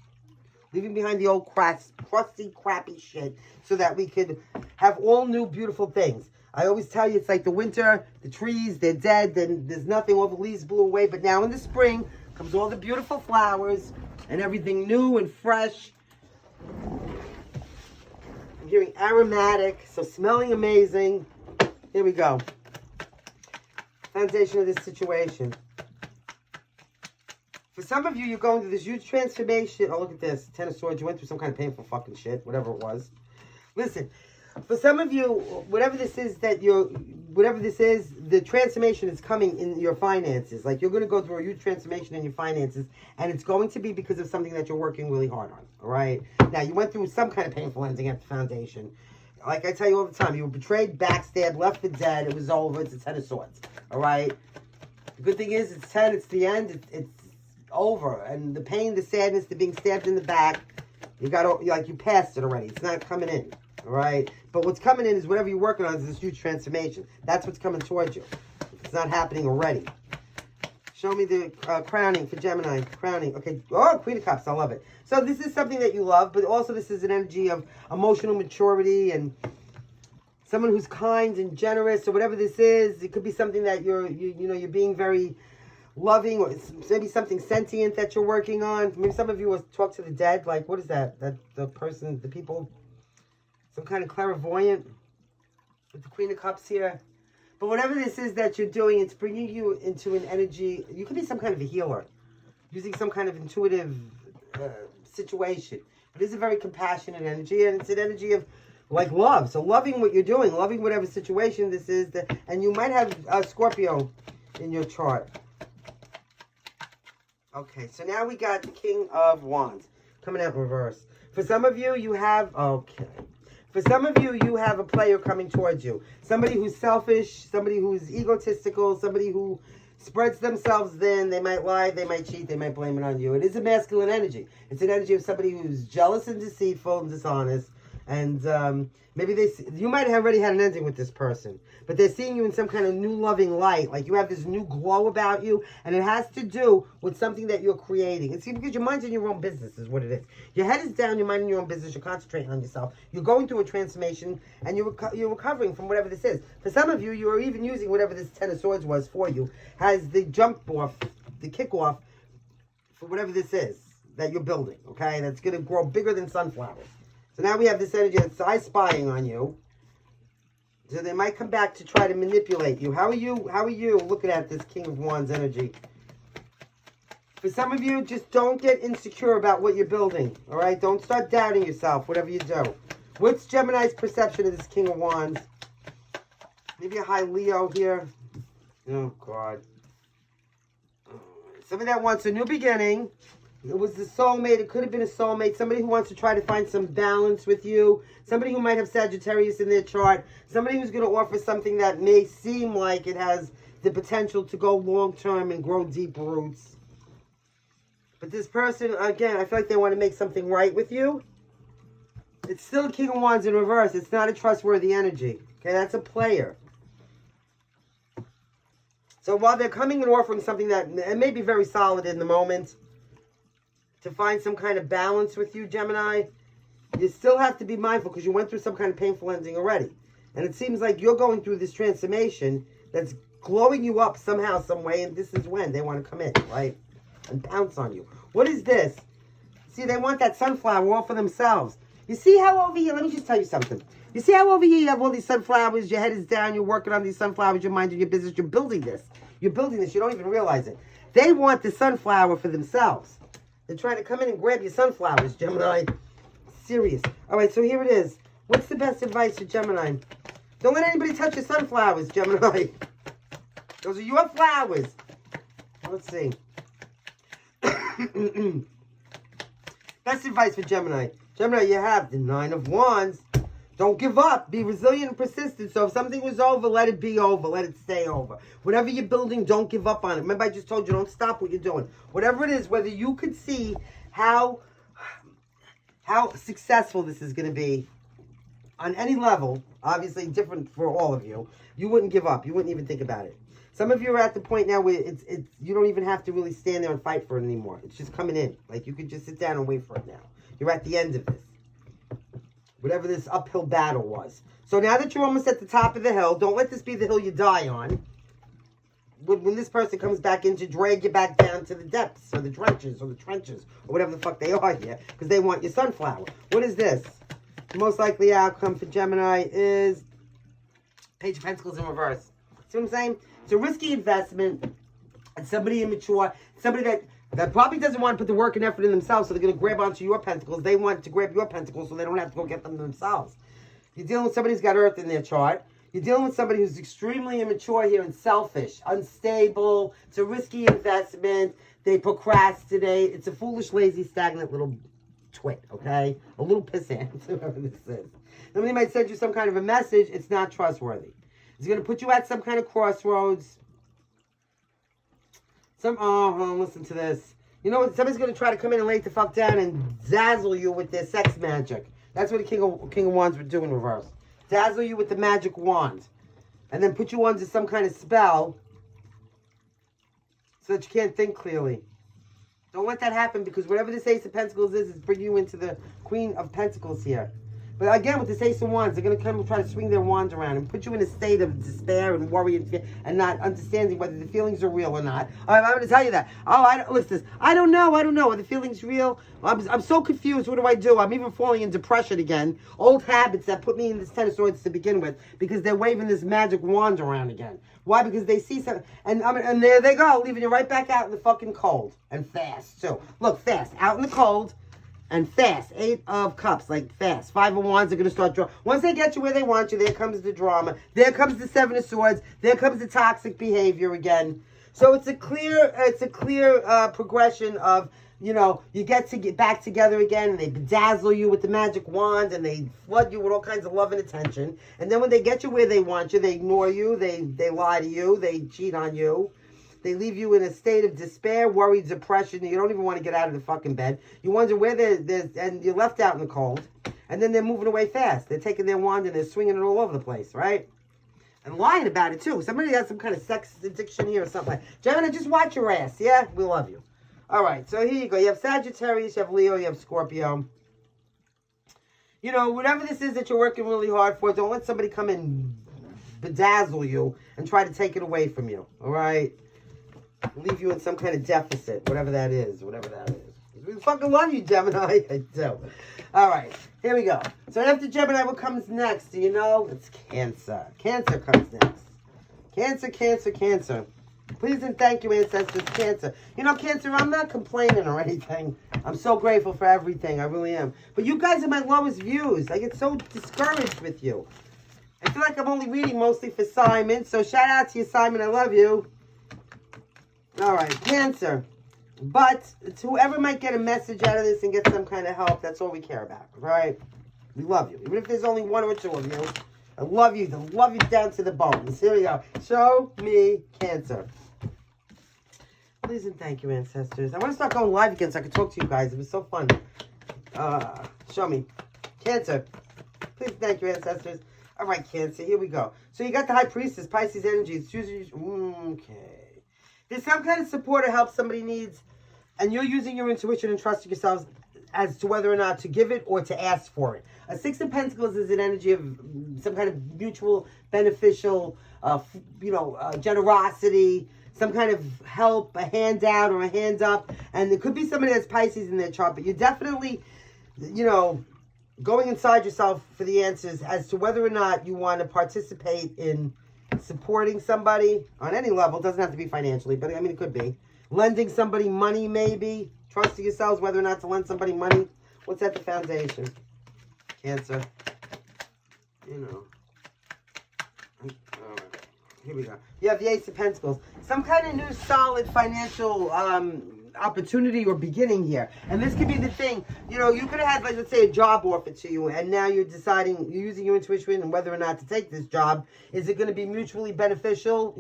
A: Leaving behind the old crusty, crappy shit so that we could have all new, beautiful things. I always tell you, it's like the winter, the trees, they're dead, then there's nothing, all the leaves blew away. But now in the spring comes all the beautiful flowers and everything new and fresh. I'm hearing aromatic, so smelling amazing. Here we go. Foundation of this situation. For some of you, you're going through this huge transformation. Oh, look at this. Ten of Swords. You went through some kind of painful fucking shit, whatever it was. Listen, for some of you, whatever this is, the transformation is coming in your finances. Like, you're going to go through a huge transformation in your finances, and it's going to be because of something that you're working really hard on, all right? Now, you went through some kind of painful ending at the foundation. Like I tell you all the time, you were betrayed, backstabbed, left for dead. It was over. It's a Ten of Swords, all right? The good thing is, it's 10, it's the end, it's over. And the pain, the sadness, the being stabbed in the back, you passed it already. It's not coming in, all right? But what's coming in is whatever you're working on is this huge transformation. That's what's coming towards you. If it's not happening already. Show me the crowning for Gemini. Crowning. Okay. Oh, Queen of Cups. I love it. So this is something that you love, but also this is an energy of emotional maturity and someone who's kind and generous, or whatever this is. It could be something that you're being very loving, or maybe something sentient that you're working on. Maybe some of you will talk to the dead. Like, what is that? The person, the people, some kind of clairvoyant with the Queen of Cups here. But whatever this is that you're doing, it's bringing you into an energy. You could be some kind of a healer, using some kind of intuitive situation. But it's a very compassionate energy, and it's an energy of like love. So loving what you're doing, loving whatever situation this is, and you might have a Scorpio in your chart. Okay, so now we got the King of Wands coming out in reverse. For some of you, you have a player coming towards you. Somebody who's selfish, somebody who's egotistical, somebody who spreads themselves thin. They might lie, they might cheat, they might blame it on you. It is a masculine energy. It's an energy of somebody who's jealous and deceitful and dishonest. And maybe you might have already had an ending with this person, but they're seeing you in some kind of new loving light. Like, you have this new glow about you, and it has to do with something that you're creating. It's because your mind's in your own business is what it is. Your head is down, you're minding your own business, you're concentrating on yourself. You're going through a transformation, and you're recovering from whatever this is. For some of you, you are even using whatever this Ten of Swords was for you, as the jump off, the kickoff for whatever this is that you're building, okay? That's going to grow bigger than sunflowers. So now we have this energy that's spying on you. So they might come back to try to manipulate you. How are you looking at this King of Wands energy? For some of you, just don't get insecure about what you're building. All right? Don't start doubting yourself, whatever you do. What's Gemini's perception of this King of Wands? Maybe a high Leo here. Oh, God. Somebody that wants a new beginning. It was the soulmate. It could have been a soulmate. Somebody who wants to try to find some balance with you. Somebody who might have Sagittarius in their chart. Somebody who's going to offer something that may seem like it has the potential to go long-term and grow deep roots. But this person, again, I feel like they want to make something right with you. It's still King of Wands in reverse. It's not a trustworthy energy. Okay, that's a player. So while they're coming and offering something that it may be very solid in the moment, to find some kind of balance with you, Gemini, you still have to be mindful because you went through some kind of painful ending already. And it seems like you're going through this transformation that's glowing you up somehow, some way, and this is when they want to come in, right? And pounce on you. What is this? See, they want that sunflower all for themselves. You see how over here, let me just tell you something. You see how over here you have all these sunflowers, your head is down, you're working on these sunflowers, you're minding your business, you're building this. You're building this, you don't even realize it. They want the sunflower for themselves. They're trying to come in and grab your sunflowers, Gemini. Serious. All right, so here it is. What's the best advice for Gemini? Don't let anybody touch your sunflowers, Gemini. Those are your flowers. Let's see. Best advice for Gemini. Gemini, you have the Nine of Wands. Don't give up. Be resilient and persistent. So if something was over, let it be over. Let it stay over. Whatever you're building, don't give up on it. Remember, I just told you, don't stop what you're doing. Whatever it is, whether you could see how successful this is going to be on any level, obviously different for all of you, you wouldn't give up. You wouldn't even think about it. Some of you are at the point now where you don't even have to really stand there and fight for it anymore. It's just coming in. Like, you could just sit down and wait for it now. You're at the end of this. Whatever this uphill battle was. So now that you're almost at the top of the hill, don't let this be the hill you die on. When this person comes back in to drag you back down to the depths or the trenches or whatever the fuck they are here, because they want your sunflower. What is this? The most likely outcome for Gemini is Page of Pentacles in reverse. See what I'm saying? It's a risky investment. And somebody immature, somebody that probably doesn't want to put the work and effort in themselves, so they're going to grab onto your pentacles. They want to grab your pentacles so they don't have to go get them themselves. You're dealing with somebody who's got Earth in their chart. You're dealing with somebody who's extremely immature here and selfish, unstable. It's a risky investment. They procrastinate. It's a foolish, lazy, stagnant little twit, okay? A little pissant, whoever this is. Somebody might send you some kind of a message. It's not trustworthy. It's going to put you at some kind of crossroads. Listen to this. You know what? Somebody's going to try to come in and lay the fuck down and dazzle you with their sex magic. That's what the King of Wands would do in reverse. Dazzle you with the magic wand. And then put you under some kind of spell so that you can't think clearly. Don't let that happen, because whatever this Ace of Pentacles is bringing you into the Queen of Pentacles here. But again, with this Ace of Wands, they're going to come and try to swing their wands around and put you in a state of despair and worry and fear and not understanding whether the feelings are real or not. I'm going to tell you that. Listen, I don't know. Are the feelings real? I'm so confused. What do I do? I'm even falling in depression again. Old habits that put me in this Ten of Swords to begin with, because they're waving this magic wand around again. Why? Because they see something. And there they go, leaving you right back out in the fucking cold. And fast, too. Look, fast. Out in the cold. And fast. 8 of Cups, like fast. 5 of Wands are going to start drawing. Once they get you where they want you, there comes the drama. There comes the 7 of Swords. There comes the toxic behavior again. So it's a clear progression of, you know, you get back together again, and they bedazzle you with the magic wand, and they flood you with all kinds of love and attention. And then when they get you where they want you, they ignore you, they lie to you, they cheat on you. They leave you in a state of despair, worry, depression. You don't even want to get out of the fucking bed. You wonder where and you're left out in the cold. And then they're moving away fast. They're taking their wand and they're swinging it all over the place, right? And lying about it, too. Somebody has some kind of sex addiction here or something like that. Gemini, just watch your ass, yeah? We love you. All right, so here you go. You have Sagittarius, you have Leo, you have Scorpio. You know, whatever this is that you're working really hard for, don't let somebody come and bedazzle you and try to take it away from you, all right? Leave you in some kind of deficit, whatever that is. We fucking love you, Gemini. I do. All right, here we go. So after Gemini, what comes next? Do you know? It's Cancer. Cancer comes next. Cancer. Please and thank you, ancestors. Cancer. You know, Cancer, I'm not complaining or anything. I'm so grateful for everything. I really am. But you guys are my lowest views. I get so discouraged with you. I feel like I'm only reading mostly for Simon. So shout out to you, Simon. I love you. All right, Cancer. But it's whoever might get a message out of this and get some kind of help, that's all we care about, right? We love you. Even if there's only 1 or 2 of you, I love you. I love you down to the bones. Here we go. Show me Cancer. Please and thank you, ancestors. I want to start going live again so I can talk to you guys. It was so fun. Show me. Cancer. Please and thank you, ancestors. All right, Cancer. Here we go. So you got the High Priestess, Pisces energy. It's usually... Okay. There's some kind of support or help somebody needs, and you're using your intuition and trusting yourselves as to whether or not to give it or to ask for it. A 6 of Pentacles is an energy of some kind of mutual, beneficial, generosity, some kind of help, a handout or a hand up. And it could be somebody that's Pisces in their chart, but you're definitely, going inside yourself for the answers as to whether or not you want to participate in supporting somebody on any level. It doesn't have to be financially, but I mean, it could be. Lending somebody money, maybe. Trusting yourselves whether or not to lend somebody money. What's at the foundation? Cancer. All right. Here we go. You have the Ace of Pentacles. Some kind of new solid financial opportunity or beginning here. And this could be the thing. You could have had, like, let's say, a job offer to you, and now you're deciding, you're using your intuition and whether or not to take this job. Is it going to be mutually beneficial?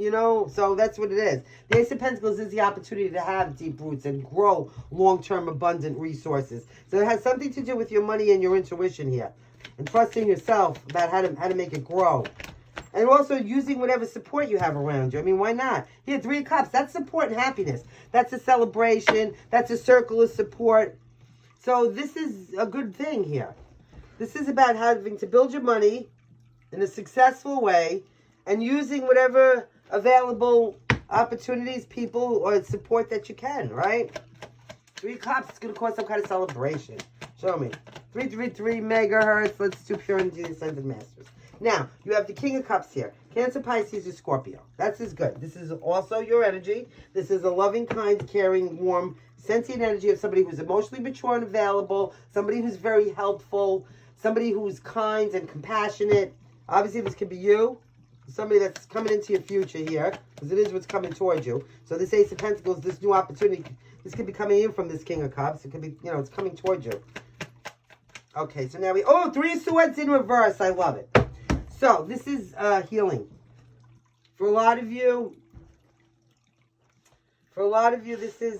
A: So that's what it is. The Ace of Pentacles is the opportunity to have deep roots and grow long-term abundant resources. So it has something to do with your money and your intuition here, and trusting yourself about how to make it grow. And also using whatever support you have around you. I mean, why not? Here, 3 of Cups. That's support and happiness. That's a celebration. That's a circle of support. So this is a good thing here. This is about having to build your money in a successful way and using whatever available opportunities, people, or support that you can, right? 3 Cups is going to cause some kind of celebration. Show me. 333 megahertz. Let's do pure energy ascended masters. Now, you have the King of Cups here. Cancer, Pisces, or Scorpio. That's as good. This is also your energy. This is a loving, kind, caring, warm, sentient energy of somebody who's emotionally mature and available, somebody who's very helpful, somebody who's kind and compassionate. Obviously, this could be you, somebody that's coming into your future here, because it is what's coming towards you. So this Ace of Pentacles, this new opportunity, this could be coming in from this King of Cups. It could be, it's coming towards you. Okay, so now we, 3 of Swords in reverse. I love it. So this is healing. For a lot of you, this is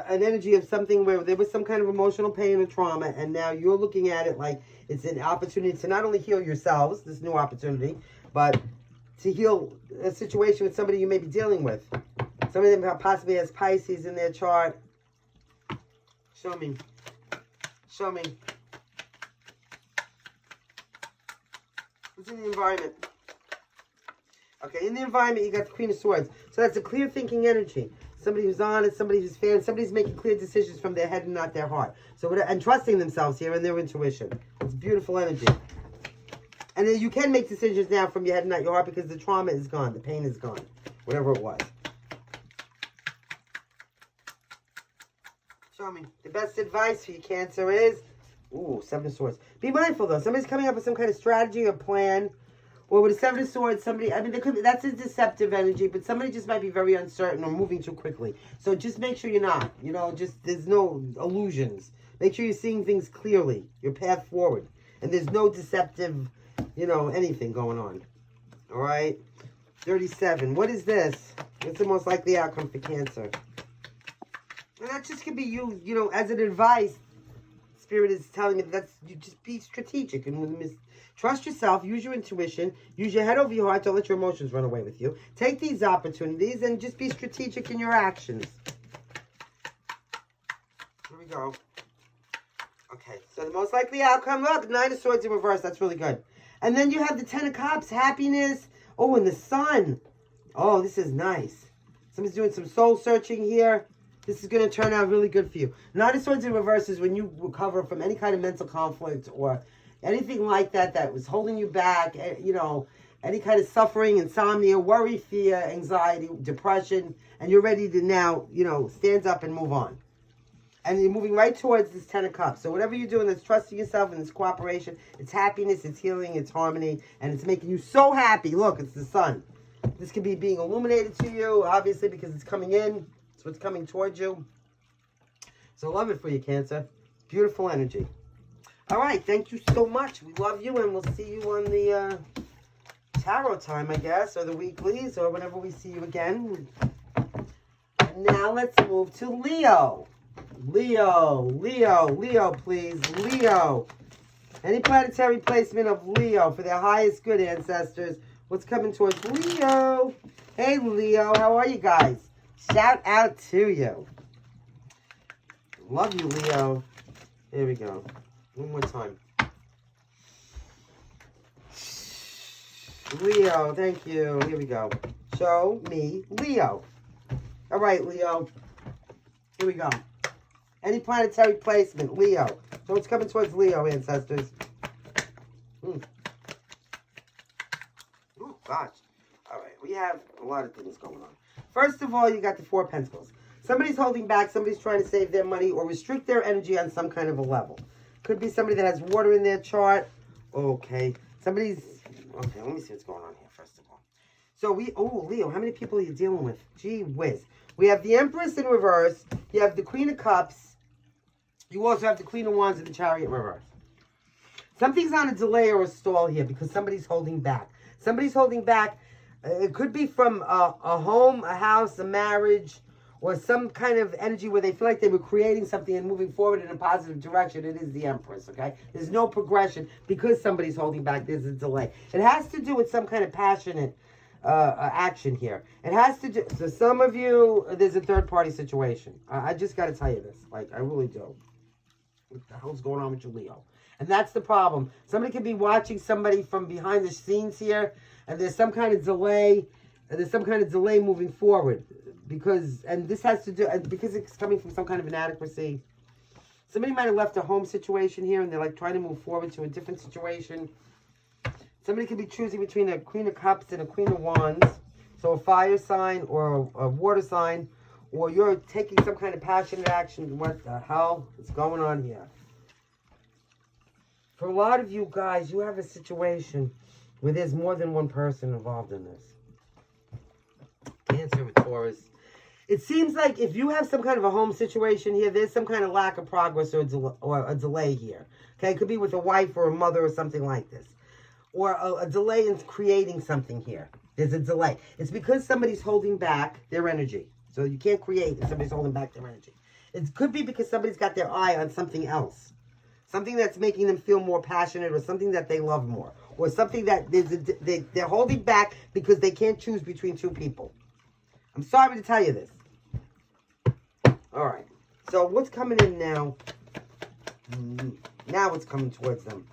A: an energy of something where there was some kind of emotional pain or trauma, and now you're looking at it like it's an opportunity to not only heal yourselves, this new opportunity, but to heal a situation with somebody you may be dealing with. Somebody that possibly has Pisces in their chart. Show me. Show me. What's in the environment? Okay, in the environment, you got the Queen of Swords. So that's a clear thinking energy. Somebody who's honest, somebody who's fair, somebody's making clear decisions from their head and not their heart. So, and trusting themselves here and their intuition. It's beautiful energy. And then you can make decisions now from your head and not your heart because the trauma is gone. The pain is gone. Whatever it was. Show me. The best advice for you, Cancer, is... Ooh, 7 of Swords. Be mindful, though. Somebody's coming up with some kind of strategy or plan. Or with a 7 of Swords, somebody... I mean, that's a deceptive energy, but somebody just might be very uncertain or moving too quickly. So just make sure you're not. There's no illusions. Make sure you're seeing things clearly. Your path forward. And there's no deceptive... anything going on. All right? 37. What is this? What's the most likely outcome for Cancer? And that just could be you, as an advice. Spirit is telling me that you just be strategic and trust yourself, use your intuition, use your head over your heart, don't let your emotions run away with you. Take these opportunities and just be strategic in your actions. Here we go. Okay, so the most likely outcome, look, 9 of Swords in reverse, that's really good. And then you have the 10 of Cups, happiness. Oh, and the Sun. Oh, this is nice. Somebody's doing some soul searching here. This is going to turn out really good for you. 9 of Swords in reverse is when you recover from any kind of mental conflict or anything like that that was holding you back, any kind of suffering, insomnia, worry, fear, anxiety, depression, and you're ready to now, stand up and move on. And you're moving right towards this 10 of Cups. So whatever you're doing that's trusting yourself and it's cooperation, it's happiness, it's healing, it's harmony, and it's making you so happy. Look, it's the Sun. This could be being illuminated to you, obviously, because it's coming in. So it's coming towards you. So love it for you, Cancer. Beautiful energy. All right, thank you so much. We love you, and we'll see you on the tarot time, I guess, or the weeklies, or whenever we see you again. And now let's move to Leo. Leo, please. Leo. Any planetary placement of Leo for their highest good, ancestors. What's coming towards Leo? Hey, Leo, how are you guys? Shout out to you. Love you, Leo. Here we go. One more time. Leo, thank you. Here we go. Show me Leo. All right, Leo. Here we go. Any planetary placement, Leo. So what's coming towards Leo, ancestors? Oh, gosh. All right, we have a lot of things going on. First of all, you got the 4 of Pentacles. Somebody's holding back. Somebody's trying to save their money or restrict their energy on some kind of a level. Could be somebody that has water in their chart. Okay. Okay, let me see what's going on here, first of all. So Leo, how many people are you dealing with? Gee whiz. We have the Empress in reverse. You have the Queen of Cups. You also have the Queen of Wands and the Chariot in reverse. Something's on a delay or a stall here because somebody's holding back. Somebody's holding back. It could be from a home, a house, a marriage, or some kind of energy where they feel like they were creating something and moving forward in a positive direction. It is the Empress, okay? There's no progression because somebody's holding back. There's a delay. It has to do with some kind of passionate action here. It has to do... So some of you, there's a third-party situation. I just got to tell you this. Like, I really do. What the hell's going on with you, Leo? And that's the problem. Somebody could be watching somebody from behind the scenes here, and there's some kind of delay. There's some kind of delay moving forward. Because this has to do, because it's coming from some kind of inadequacy. Somebody might have left a home situation here, and they're like trying to move forward to a different situation. Somebody could be choosing between a Queen of Cups and a Queen of Wands. So a fire sign or a water sign. Or you're taking some kind of passionate action. What the hell is going on here? For a lot of you guys, you have a situation where there's more than one person involved in this. Cancer with Taurus. It seems like if you have some kind of a home situation here, there's some kind of lack of progress or a delay here. Okay, it could be with a wife or a mother or something like this. Or a delay in creating something here. There's a delay. It's because somebody's holding back their energy. So you can't create if somebody's holding back their energy. It could be because somebody's got their eye on something else. Something that's making them feel more passionate, or something that they love more. Or something that they're holding back because they can't choose between two people. I'm sorry to tell you this. All right. So what's coming in now? Now what's coming towards them?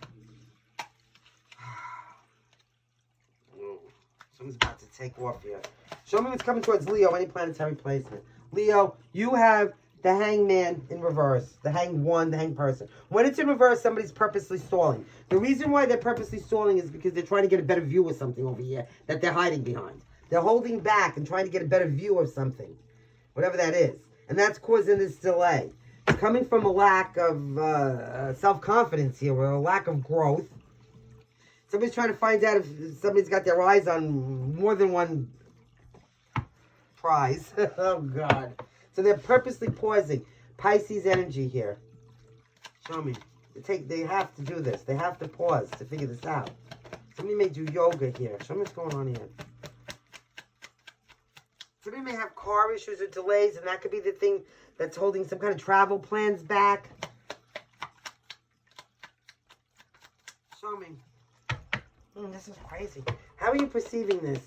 A: Someone's about to take off here. Show me what's coming towards Leo, any planetary placement. Leo, you have the Hangman in reverse. The Hanged One, the Hanged Person. When it's in reverse, somebody's purposely stalling. The reason why they're purposely stalling is because they're trying to get a better view of something over here that they're hiding behind. They're holding back and trying to get a better view of something. Whatever that is. And that's causing this delay. It's coming from a lack of self-confidence here, or a lack of growth. Somebody's trying to find out if somebody's got their eyes on more than one prize. Oh, God. So they're purposely pausing. Pisces energy here. Show me. They have to do this. They have to pause to figure this out. Somebody may do yoga here. Show me what's going on here. Somebody may have car issues or delays, and that could be the thing that's holding some kind of travel plans back. Show me. This is crazy. How are you perceiving this?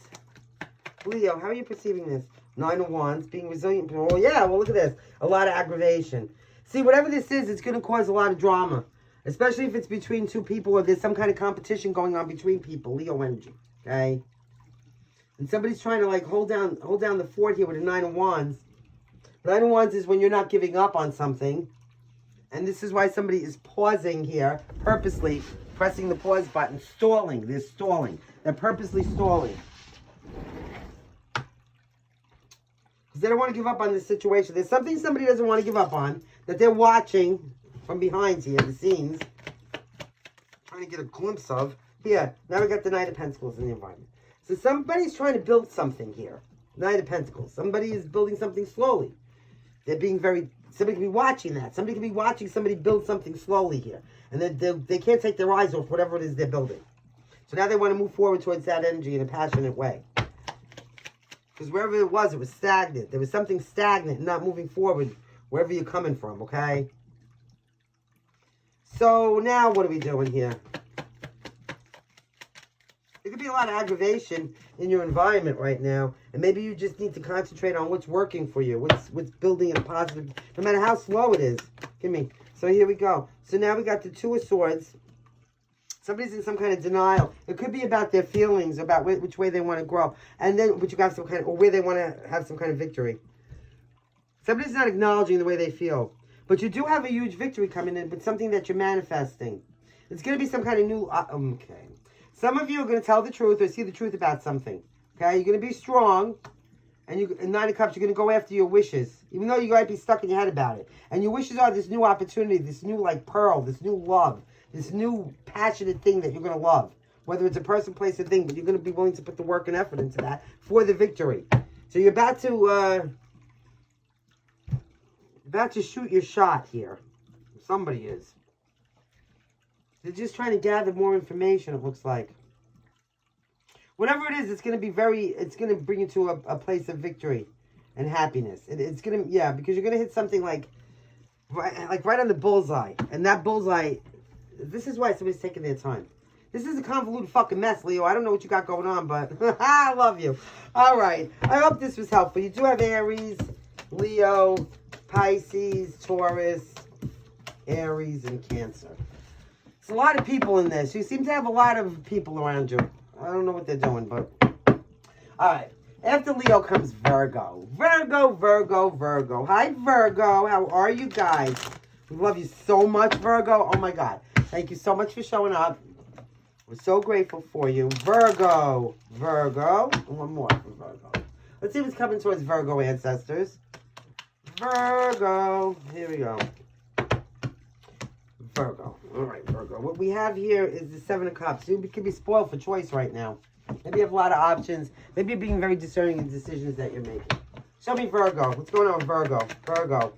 A: Leo, how are you perceiving this? Nine of Wands, being resilient. Oh, yeah, well, look at this. A lot of aggravation. See, whatever this is, it's going to cause a lot of drama. Especially if it's between two people, or there's some kind of competition going on between people. Leo energy, okay? And somebody's trying to, like, hold down the fort here with a Nine of Wands. Nine of Wands is when you're not giving up on something. And this is why somebody is pausing here, purposely pressing the pause button, stalling. They're stalling. They're purposely stalling. Because they don't want to give up on this situation. There's something somebody doesn't want to give up on that they're watching from behind here, the scenes. Trying to get a glimpse of. Here, now we got the Knight of Pentacles in the environment. So somebody's trying to build something here. Knight of Pentacles. Somebody is building something slowly. They're being very... Somebody could be watching that. Somebody could be watching somebody build something slowly here. And they can't take their eyes off whatever it is they're building. So now they want to move forward towards that energy in a passionate way. Because wherever it was stagnant. There was something stagnant and not moving forward wherever you're coming from, okay? So now what are we doing here? There could be a lot of aggravation in your environment right now. And maybe you just need to concentrate on what's working for you. What's building in a positive... No matter how slow it is. Give me... So here we go. So now we got the Two of Swords. Somebody's in some kind of denial. It could be about their feelings, about which way they want to grow. And then, but you got some kind of... Or where they want to have some kind of victory. Somebody's not acknowledging the way they feel. But you do have a huge victory coming in with something that you're manifesting. It's going to be some kind of new... okay. Some of you are going to tell the truth or see the truth about something. Okay? You're going to be strong. And in Nine of Cups, you're going to go after your wishes. Even though you might be stuck in your head about it. And your wishes are this new opportunity, this new, like, pearl, this new love, this new passionate thing that you're going to love. Whether it's a person, place, or thing, but you're going to be willing to put the work and effort into that for the victory. So you're about to shoot your shot here. Somebody is. They're just trying to gather more information, it looks like. Whatever it is, it's going to be it's going to bring you to a place of victory and happiness. It's going to, yeah, because you're going to hit something like right on the bullseye. And that bullseye, this is why somebody's taking their time. This is a convoluted fucking mess, Leo. I don't know what you got going on, but I love you. All right. I hope this was helpful. You do have Aries, Leo, Pisces, Taurus, Aries, and Cancer. There's a lot of people in this. You seem to have a lot of people around you. I don't know what they're doing, but... All right. After Leo comes Virgo. Virgo, Virgo, Virgo. Hi, Virgo. How are you guys? We love you so much, Virgo. Oh, my God. Thank you so much for showing up. We're so grateful for you. Virgo. Virgo. And one more for Virgo. Let's see what's coming towards Virgo ancestors. Virgo. Here we go. Virgo. All right, Virgo. What we have here is the Seven of Cups. You could be spoiled for choice right now. Maybe you have a lot of options. Maybe you're being very discerning in decisions that you're making. Show me Virgo. What's going on with Virgo? Virgo.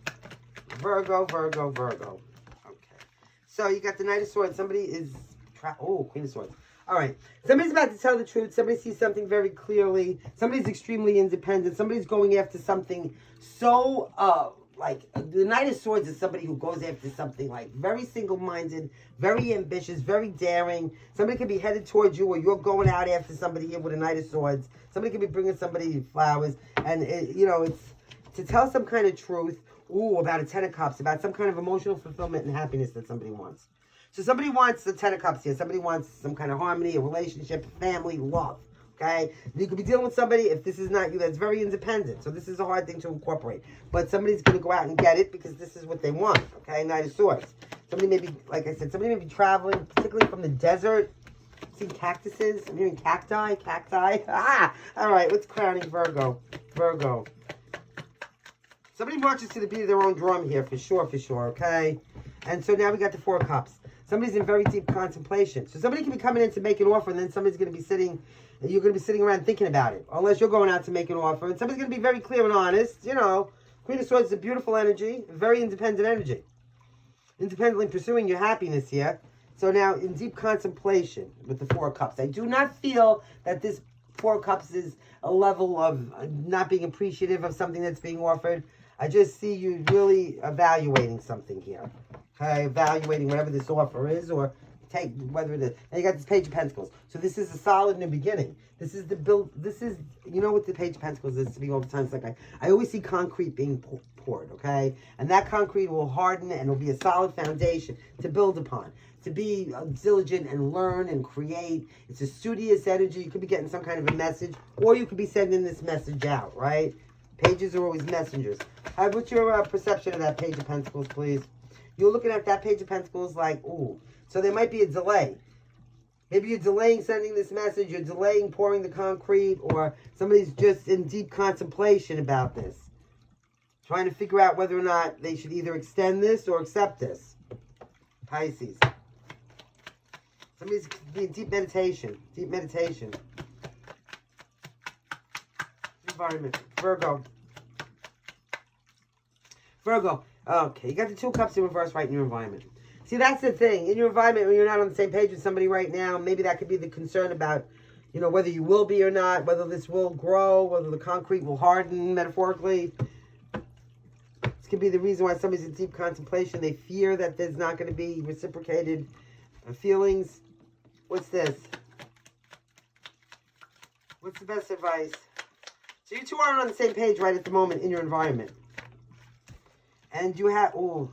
A: Virgo, Virgo, Virgo. Okay. So you got the Knight of Swords. Somebody is... Oh, Queen of Swords. All right. Somebody's about to tell the truth. Somebody sees something very clearly. Somebody's extremely independent. Somebody's going after something so... like, the Knight of Swords is somebody who goes after something, like, very single-minded, very ambitious, very daring. Somebody could be headed towards you, or you're going out after somebody here with a Knight of Swords. Somebody could be bringing somebody flowers. And, you know, it's to tell some kind of truth, about a Ten of Cups, about some kind of emotional fulfillment and happiness that somebody wants. So somebody wants the Ten of Cups here. Somebody wants some kind of harmony, a relationship, family, love. Okay, you could be dealing with somebody, if this is not you, that's very independent. So this is a hard thing to incorporate. But somebody's going to go out and get it because this is what they want. Okay, Knight of Swords. Somebody may be, like I said, somebody may be traveling, particularly from the desert. I'm seeing cactuses. I'm hearing cacti. Ah! All right, what's crowning Virgo? Virgo. Somebody marches to the beat of their own drum here, for sure, okay? And so now we got the Four of Cups. Somebody's in very deep contemplation. So somebody can be coming in to make an offer, and then somebody's going to be sitting... You're going to be sitting around thinking about it. Unless you're going out to make an offer. And somebody's going to be very clear and honest. You know, Queen of Swords is a beautiful energy. Very independent energy. Independently pursuing your happiness here. So now, in deep contemplation with the Four of Cups. I do not feel that this Four of Cups is a level of not being appreciative of something that's being offered. I just see you really evaluating something here. Okay, evaluating whatever this offer is, or... take whether it is. Now you got this Page of Pentacles. So this is a solid new beginning. This is the build. This is, you know what the Page of Pentacles is to me all the time. It's like I always see concrete being poured, okay? And that concrete will harden and will be a solid foundation to build upon. To be diligent and learn and create. It's a studious energy. You could be getting some kind of a message, or you could be sending this message out, right? Pages are always messengers. What's your perception of that Page of Pentacles, please? You're looking at that Page of Pentacles like, ooh. So there might be a delay. Maybe you're delaying sending this message, you're delaying pouring the concrete, or somebody's just in deep contemplation about this. Trying to figure out whether or not they should either extend this or accept this. Pisces. Somebody's in deep meditation. Deep meditation. Environment. Virgo. Virgo. Okay, you got the Two of Cups in reverse right in your environment. See, that's the thing. In your environment, when you're not on the same page with somebody right now, maybe that could be the concern about, you know, whether you will be or not, whether this will grow, whether the concrete will harden, metaphorically. This could be the reason why somebody's in deep contemplation. They fear that there's not going to be reciprocated feelings. What's this? What's the best advice? So you two aren't on the same page right at the moment in your environment. And you have... oh.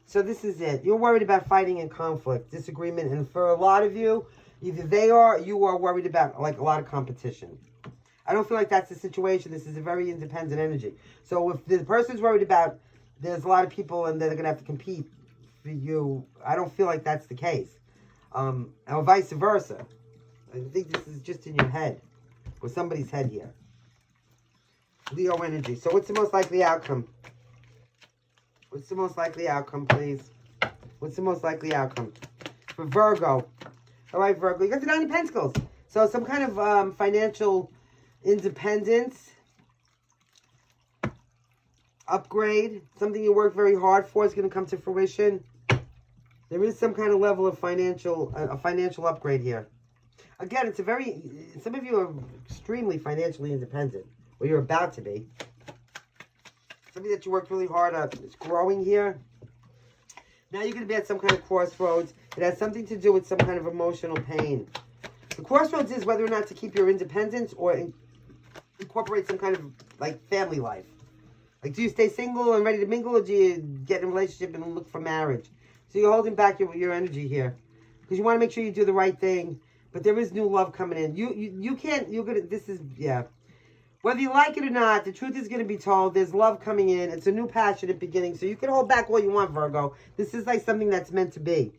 A: So this is it. You're worried about fighting and conflict, disagreement, and for a lot of you, either they are, you are worried about like a lot of competition. I don't feel like that's the situation. This is a very independent energy. So if the person's worried about there's a lot of people and they're going to have to compete for you, I don't feel like that's the case. Or vice versa. I think this is just in your head, or somebody's head here. Leo energy. So what's the most likely outcome? What's the most likely outcome, please? What's the most likely outcome? For Virgo. All right, Virgo. You got the Nine of Pentacles. So some kind of financial independence. Upgrade. Something you worked very hard for is going to come to fruition. There is some kind of level of financial upgrade here. Again, it's a very... Some of you are extremely financially independent. Or you're about to be. Something that you worked really hard on is growing here. Now you're going to be at some kind of crossroads. It has something to do with some kind of emotional pain. The crossroads is whether or not to keep your independence or incorporate some kind of, like, family life. Like, do you stay single and ready to mingle, or do you get in a relationship and look for marriage? So So you're holding back your energy here. Because you want to make sure you do the right thing. But there is new love coming in. You can't, you're going to, this is, yeah. Whether you like it or not, the truth is going to be told. There's love coming in. It's a new passionate beginning. So you can hold back all you want, Virgo. This is like something that's meant to be.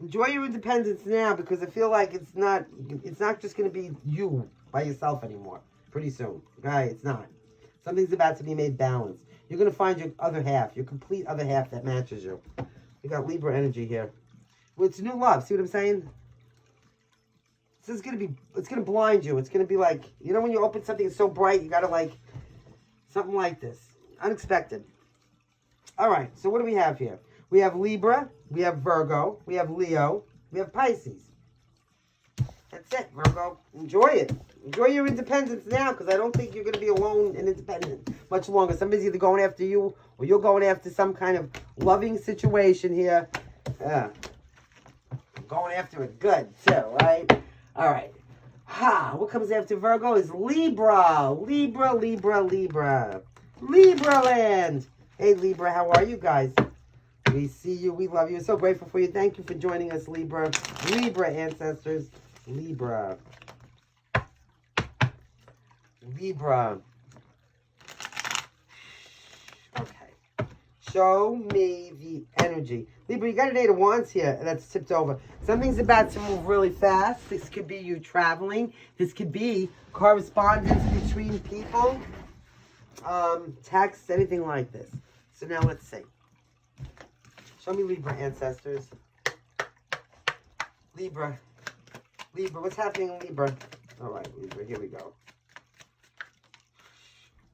A: Enjoy your independence now, because I feel like it's not just going to be you by yourself anymore pretty soon. Okay? It's not. Something's about to be made balanced. You're going to find your other half, your complete other half that matches you. We got Libra energy here. Well, it's new love. See what I'm saying? This is going to be, it's going to blind you. It's going to be like, you know when you open something so bright, you got to like, something like this. Unexpected. All right, so what do we have here? We have Libra, we have Virgo, we have Leo, we have Pisces. That's it, Virgo. Enjoy it. Enjoy your independence now, because I don't think you're going to be alone and independent much longer. Somebody's either going after you, or you're going after some kind of loving situation here. Going after it good, too, right? All right. What comes after Virgo is Libra. Libra, Libra, Libra. Libra land. Hey, Libra, how are you guys? We see you. We love you. So grateful for you. Thank you for joining us, Libra. Libra ancestors. Libra. Libra. Okay. Show me the energy. Libra, you got an 8 of Wands here that's tipped over. Something's about to move really fast. This could be you traveling. This could be correspondence between people. Text, anything like this. So now let's see. Show me Libra ancestors. Libra. Libra, what's happening in Libra? All right, Libra, here we go.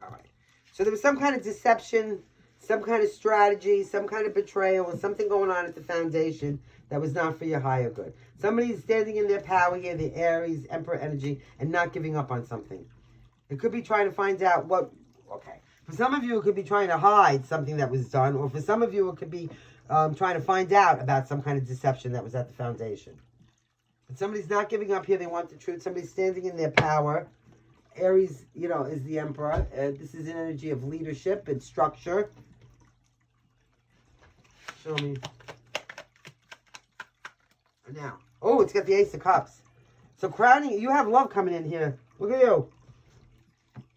A: All right. So there was some kind of deception, some kind of strategy, some kind of betrayal, and something going on at the foundation that was not for your higher good. Somebody's standing in their power here, the Aries, Emperor energy, and not giving up on something. It could be trying to find out what, okay. For some of you, it could be trying to hide something that was done, or for some of you, it could be trying to find out about some kind of deception that was at the foundation. But somebody's not giving up here. They want the truth. Somebody's standing in their power. Aries, you know, is the Emperor. This is an energy of leadership and structure. Show me. Now. Oh, it's got the Ace of Cups. So crowning, you have love coming in here. Look at you.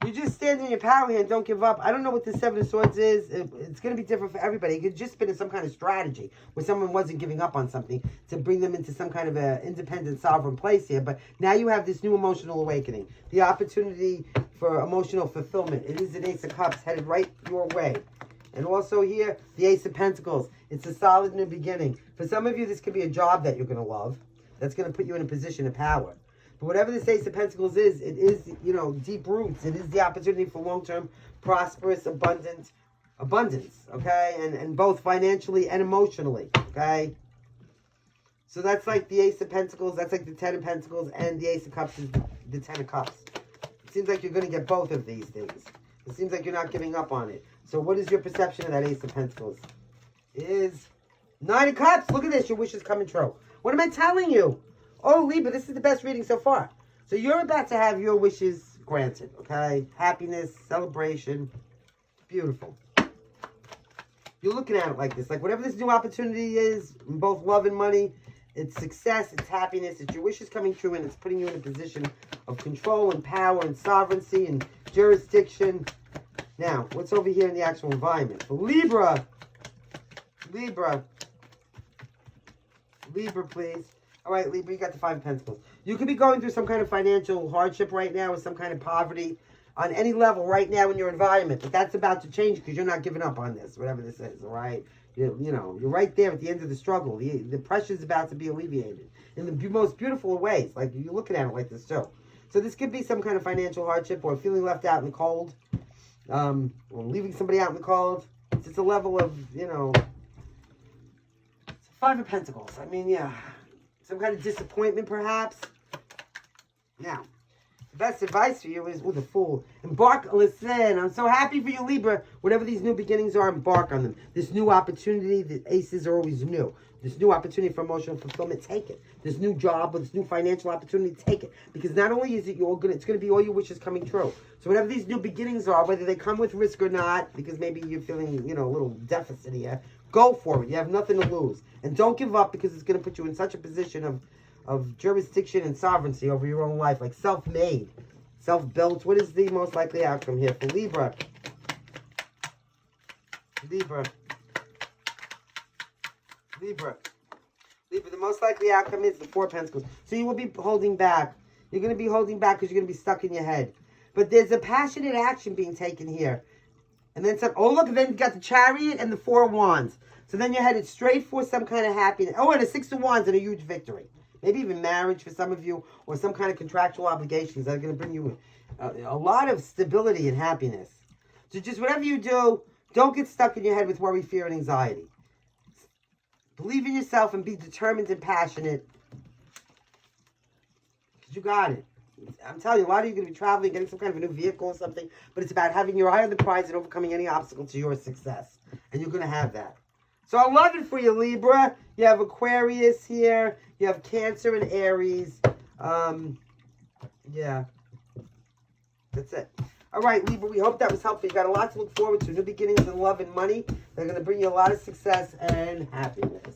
A: You just stand in your power here and don't give up. I don't know what the Seven of Swords is. It's going to be different for everybody. It could just been some kind of strategy where someone wasn't giving up on something to bring them into some kind of an independent, sovereign place here. But now you have this new emotional awakening. The opportunity for emotional fulfillment. It is an Ace of Cups headed right your way. And also here, the Ace of Pentacles. It's a solid new beginning. For some of you, this could be a job that you're going to love. That's going to put you in a position of power. But whatever this Ace of Pentacles is, it is, you know, deep roots. It is the opportunity for long-term, prosperous, abundance, okay? And both financially and emotionally, okay? So that's like the Ace of Pentacles. That's like the 10 of Pentacles. And the Ace of Cups is the 10 of Cups. It seems like you're going to get both of these things. It seems like you're not giving up on it. So what is your perception of that Ace of Pentacles? It is 9 of Cups. Look at this. Your wish is coming true. What am I telling you? Oh, Libra, this is the best reading so far. So you're about to have your wishes granted, okay? Happiness, celebration. Beautiful. You're looking at it like this. Like whatever this new opportunity is, in both love and money, it's success, it's happiness, it's your wishes coming true, and it's putting you in a position of control and power and sovereignty and jurisdiction. Now, what's over here in the actual environment? For Libra. Libra, please. All right, Libra, you got the 5 of Pentacles. You could be going through some kind of financial hardship right now or some kind of poverty on any level right now in your environment. But that's about to change because you're not giving up on this, whatever this is, all right? You know, you're right there at the end of the struggle. The pressure's about to be alleviated in the most beautiful ways. Like, you're looking at it like this, too. So this could be some kind of financial hardship or feeling left out in the cold. Or leaving somebody out in the cold. It's just a level of, you know, 5 of Pentacles. I mean, yeah. Some kind of disappointment, perhaps. Now, Best advice for you is, the Fool. Embark, listen, I'm so happy for you, Libra. Whatever these new beginnings are, embark on them. This new opportunity, the aces are always new. This new opportunity for emotional fulfillment, take it. This new job or this new financial opportunity, take it. Because not only is it it's going to be all your wishes coming true. So whatever these new beginnings are, whether they come with risk or not, because maybe you're feeling, a little deficit here, go for it. You have nothing to lose. And don't give up, because it's going to put you in such a position of jurisdiction and sovereignty over your own life, like self-made, self-built. What is the most likely outcome here for Libra? Libra, the most likely outcome is the Four of Pentacles. So you will be holding back. You're going to be holding back because you're going to be stuck in your head. But there's a passionate action being taken here. And then some, oh look, then you got the Chariot and the Four of Wands. So then you're headed straight for some kind of happiness. Oh, and a Six of Wands and a huge victory. Maybe even marriage for some of you, or some kind of contractual obligations that are going to bring you a lot of stability and happiness. So just whatever you do, don't get stuck in your head with worry, fear, and anxiety. Believe in yourself and be determined and passionate. Because you got it. I'm telling you, a lot of you are going to be traveling, getting some kind of a new vehicle or something. But it's about having your eye on the prize and overcoming any obstacle to your success. And you're going to have that. So I love it for you, Libra. You have Aquarius here. You have Cancer and Aries. Yeah. That's it. All right, Libra, we hope that was helpful. You got a lot to look forward to. New beginnings in love and money. They're going to bring you a lot of success and happiness.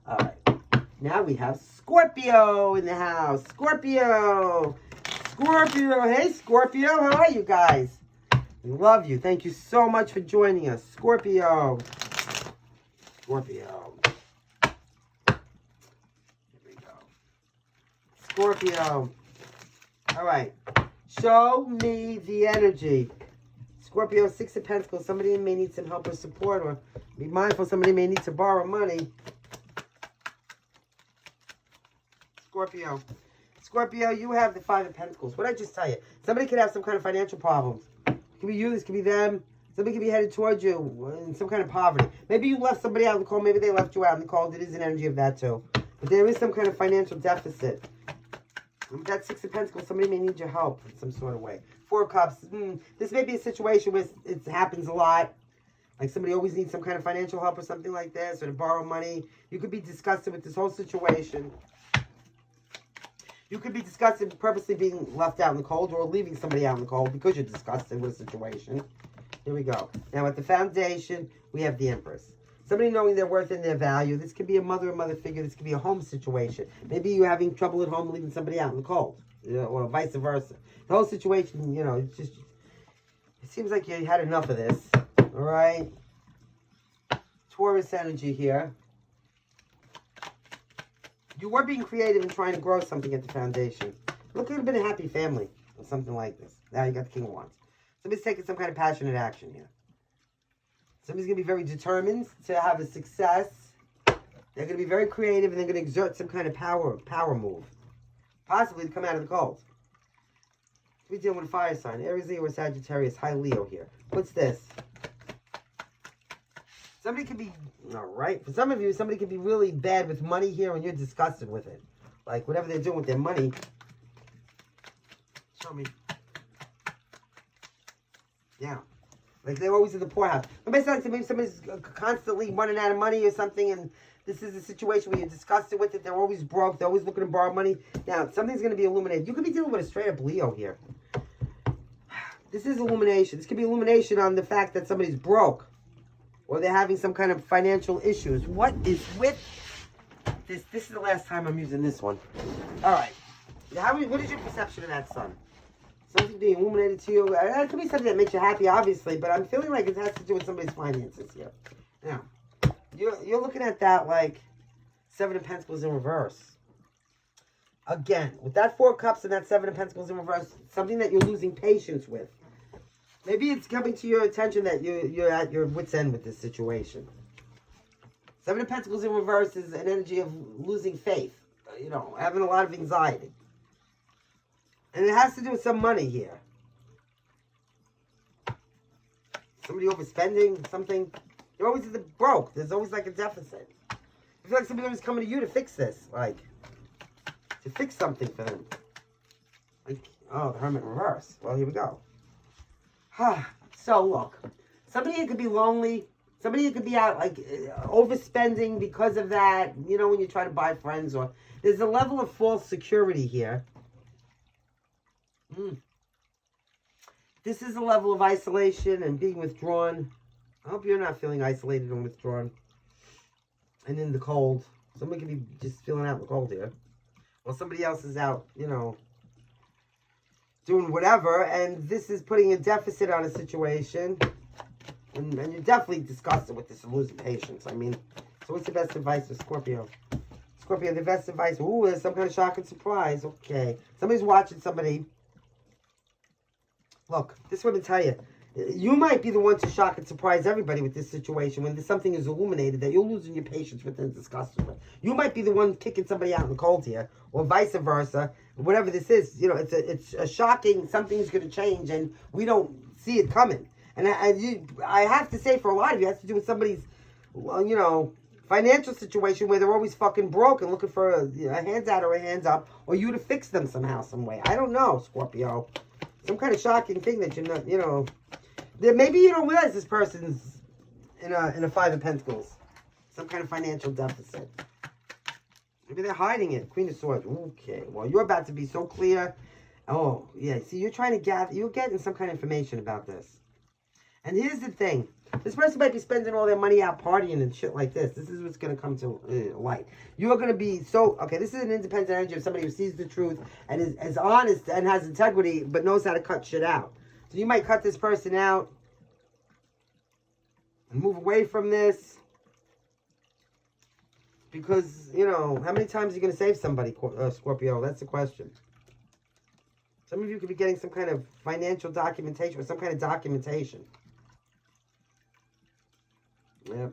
A: All right. Now we have Scorpio in the house. Scorpio. Hey, Scorpio. How are you guys? We love you. Thank you so much for joining us. Scorpio. Here we go. Scorpio. All right. Show me the energy. Scorpio, Six of Pentacles. Somebody may need some help or support, or be mindful somebody may need to borrow money. Scorpio. Scorpio, you have the Five of Pentacles. What did I just tell you? Somebody could have some kind of financial problems. It could be you, this could be them. Somebody could be headed towards you in some kind of poverty. Maybe you left somebody out in the cold. Maybe they left you out in the cold. It is an energy of that too. But there is some kind of financial deficit. With that Six of Pentacles, somebody may need your help in some sort of way. Four of Cups. This may be a situation where it happens a lot. Like somebody always needs some kind of financial help or something like this, or to borrow money. You could be disgusted with this whole situation. You could be disgusted purposely being left out in the cold, or leaving somebody out in the cold because you're disgusted with a situation. Here we go. Now at the foundation, we have the Empress. Somebody knowing their worth and their value. This could be a mother or mother figure. This could be a home situation. Maybe you're having trouble at home leaving somebody out in the cold, or vice versa. The whole situation, it's just, it seems like you had enough of this. All right. Taurus energy here. You were being creative and trying to grow something at the foundation. Look, it could have been a happy family or something like this. Now you got the King of Wands. Somebody's taking some kind of passionate action here. Somebody's going to be very determined to have a success. They're going to be very creative, and they're going to exert some kind of power move. Possibly to come out of the cold. We're dealing with a fire sign. Aries, Leo, or Sagittarius. High Leo here. What's this? Somebody could be, all right. For some of you, somebody could be really bad with money here, and you're disgusted with it. Like, whatever they're doing with their money. Show me. Yeah. Like they're always in the poorhouse. Maybe somebody's constantly running out of money or something, and this is a situation where you're disgusted with it. They're always broke. They're always looking to borrow money. Now, something's going to be illuminated. You could be dealing with a straight-up Leo here. This is illumination. This could be illumination on the fact that somebody's broke, or they're having some kind of financial issues. What is with this? This is the last time I'm using this one. All right. What is your perception of that sun? Something being illuminated to you. It could be something that makes you happy, obviously, but I'm feeling like it has to do with somebody's finances here. Now, you're looking at that like Seven of Pentacles in reverse. Again, with that Four of Cups and that Seven of Pentacles in reverse, something that you're losing patience with. Maybe it's coming to your attention that you're at your wit's end with this situation. Seven of Pentacles in reverse is an energy of losing faith. Having a lot of anxiety. And it has to do with some money here. Somebody overspending, something. You're always broke. There's always like a deficit. I feel like somebody was coming to you to fix this. Like, to fix something for them. Like, Oh, the Hermit in reverse. Well, here we go. So, look. Somebody could be lonely. Somebody could be out, like, overspending because of that. You know, when you try to buy friends. Or there's a level of false security here. This is a level of isolation and being withdrawn. I hope you're not feeling isolated and withdrawn. And in the cold. Somebody could be just feeling out in the cold here. Well, somebody else is out, you know, doing whatever. And this is putting a deficit on a situation. And you're definitely disgusted with this and losing patience. I mean, so what's the best advice for Scorpio? Scorpio, the best advice. Ooh, there's some kind of shock and surprise. Okay. Somebody's watching somebody. Look, this woman tell you. You might be the one to shock and surprise everybody with this situation when something is illuminated that you're losing your patience with and disgusted with. You might be the one kicking somebody out in the cold here, or vice versa. Whatever this is, you know, it's a shocking, something's going to change, and we don't see it coming. And I have to say, for a lot of you, it has to do with somebody's, well, you know, financial situation where they're always fucking broke and looking for a hands out or a hands up, or you to fix them somehow, some way. I don't know, Scorpio. Some kind of shocking thing that you're not, you know. Maybe you don't realize this person's in a Five of Pentacles. Some kind of financial deficit. Maybe they're hiding it. Queen of Swords. Okay. Well, you're about to be so clear. Oh, yeah. See, you're trying to gather. You're getting some kind of information about this. And here's the thing. This person might be spending all their money out partying and shit like this. This is what's going to come to light. You're going to be so... Okay, this is an independent energy of somebody who sees the truth and is honest and has integrity, but knows how to cut shit out. So you might cut this person out and move away from this. Because, you know, how many times are you going to save somebody, Scorpio? That's the question. Some of you could be getting some kind of financial documentation or some kind of documentation. Yep.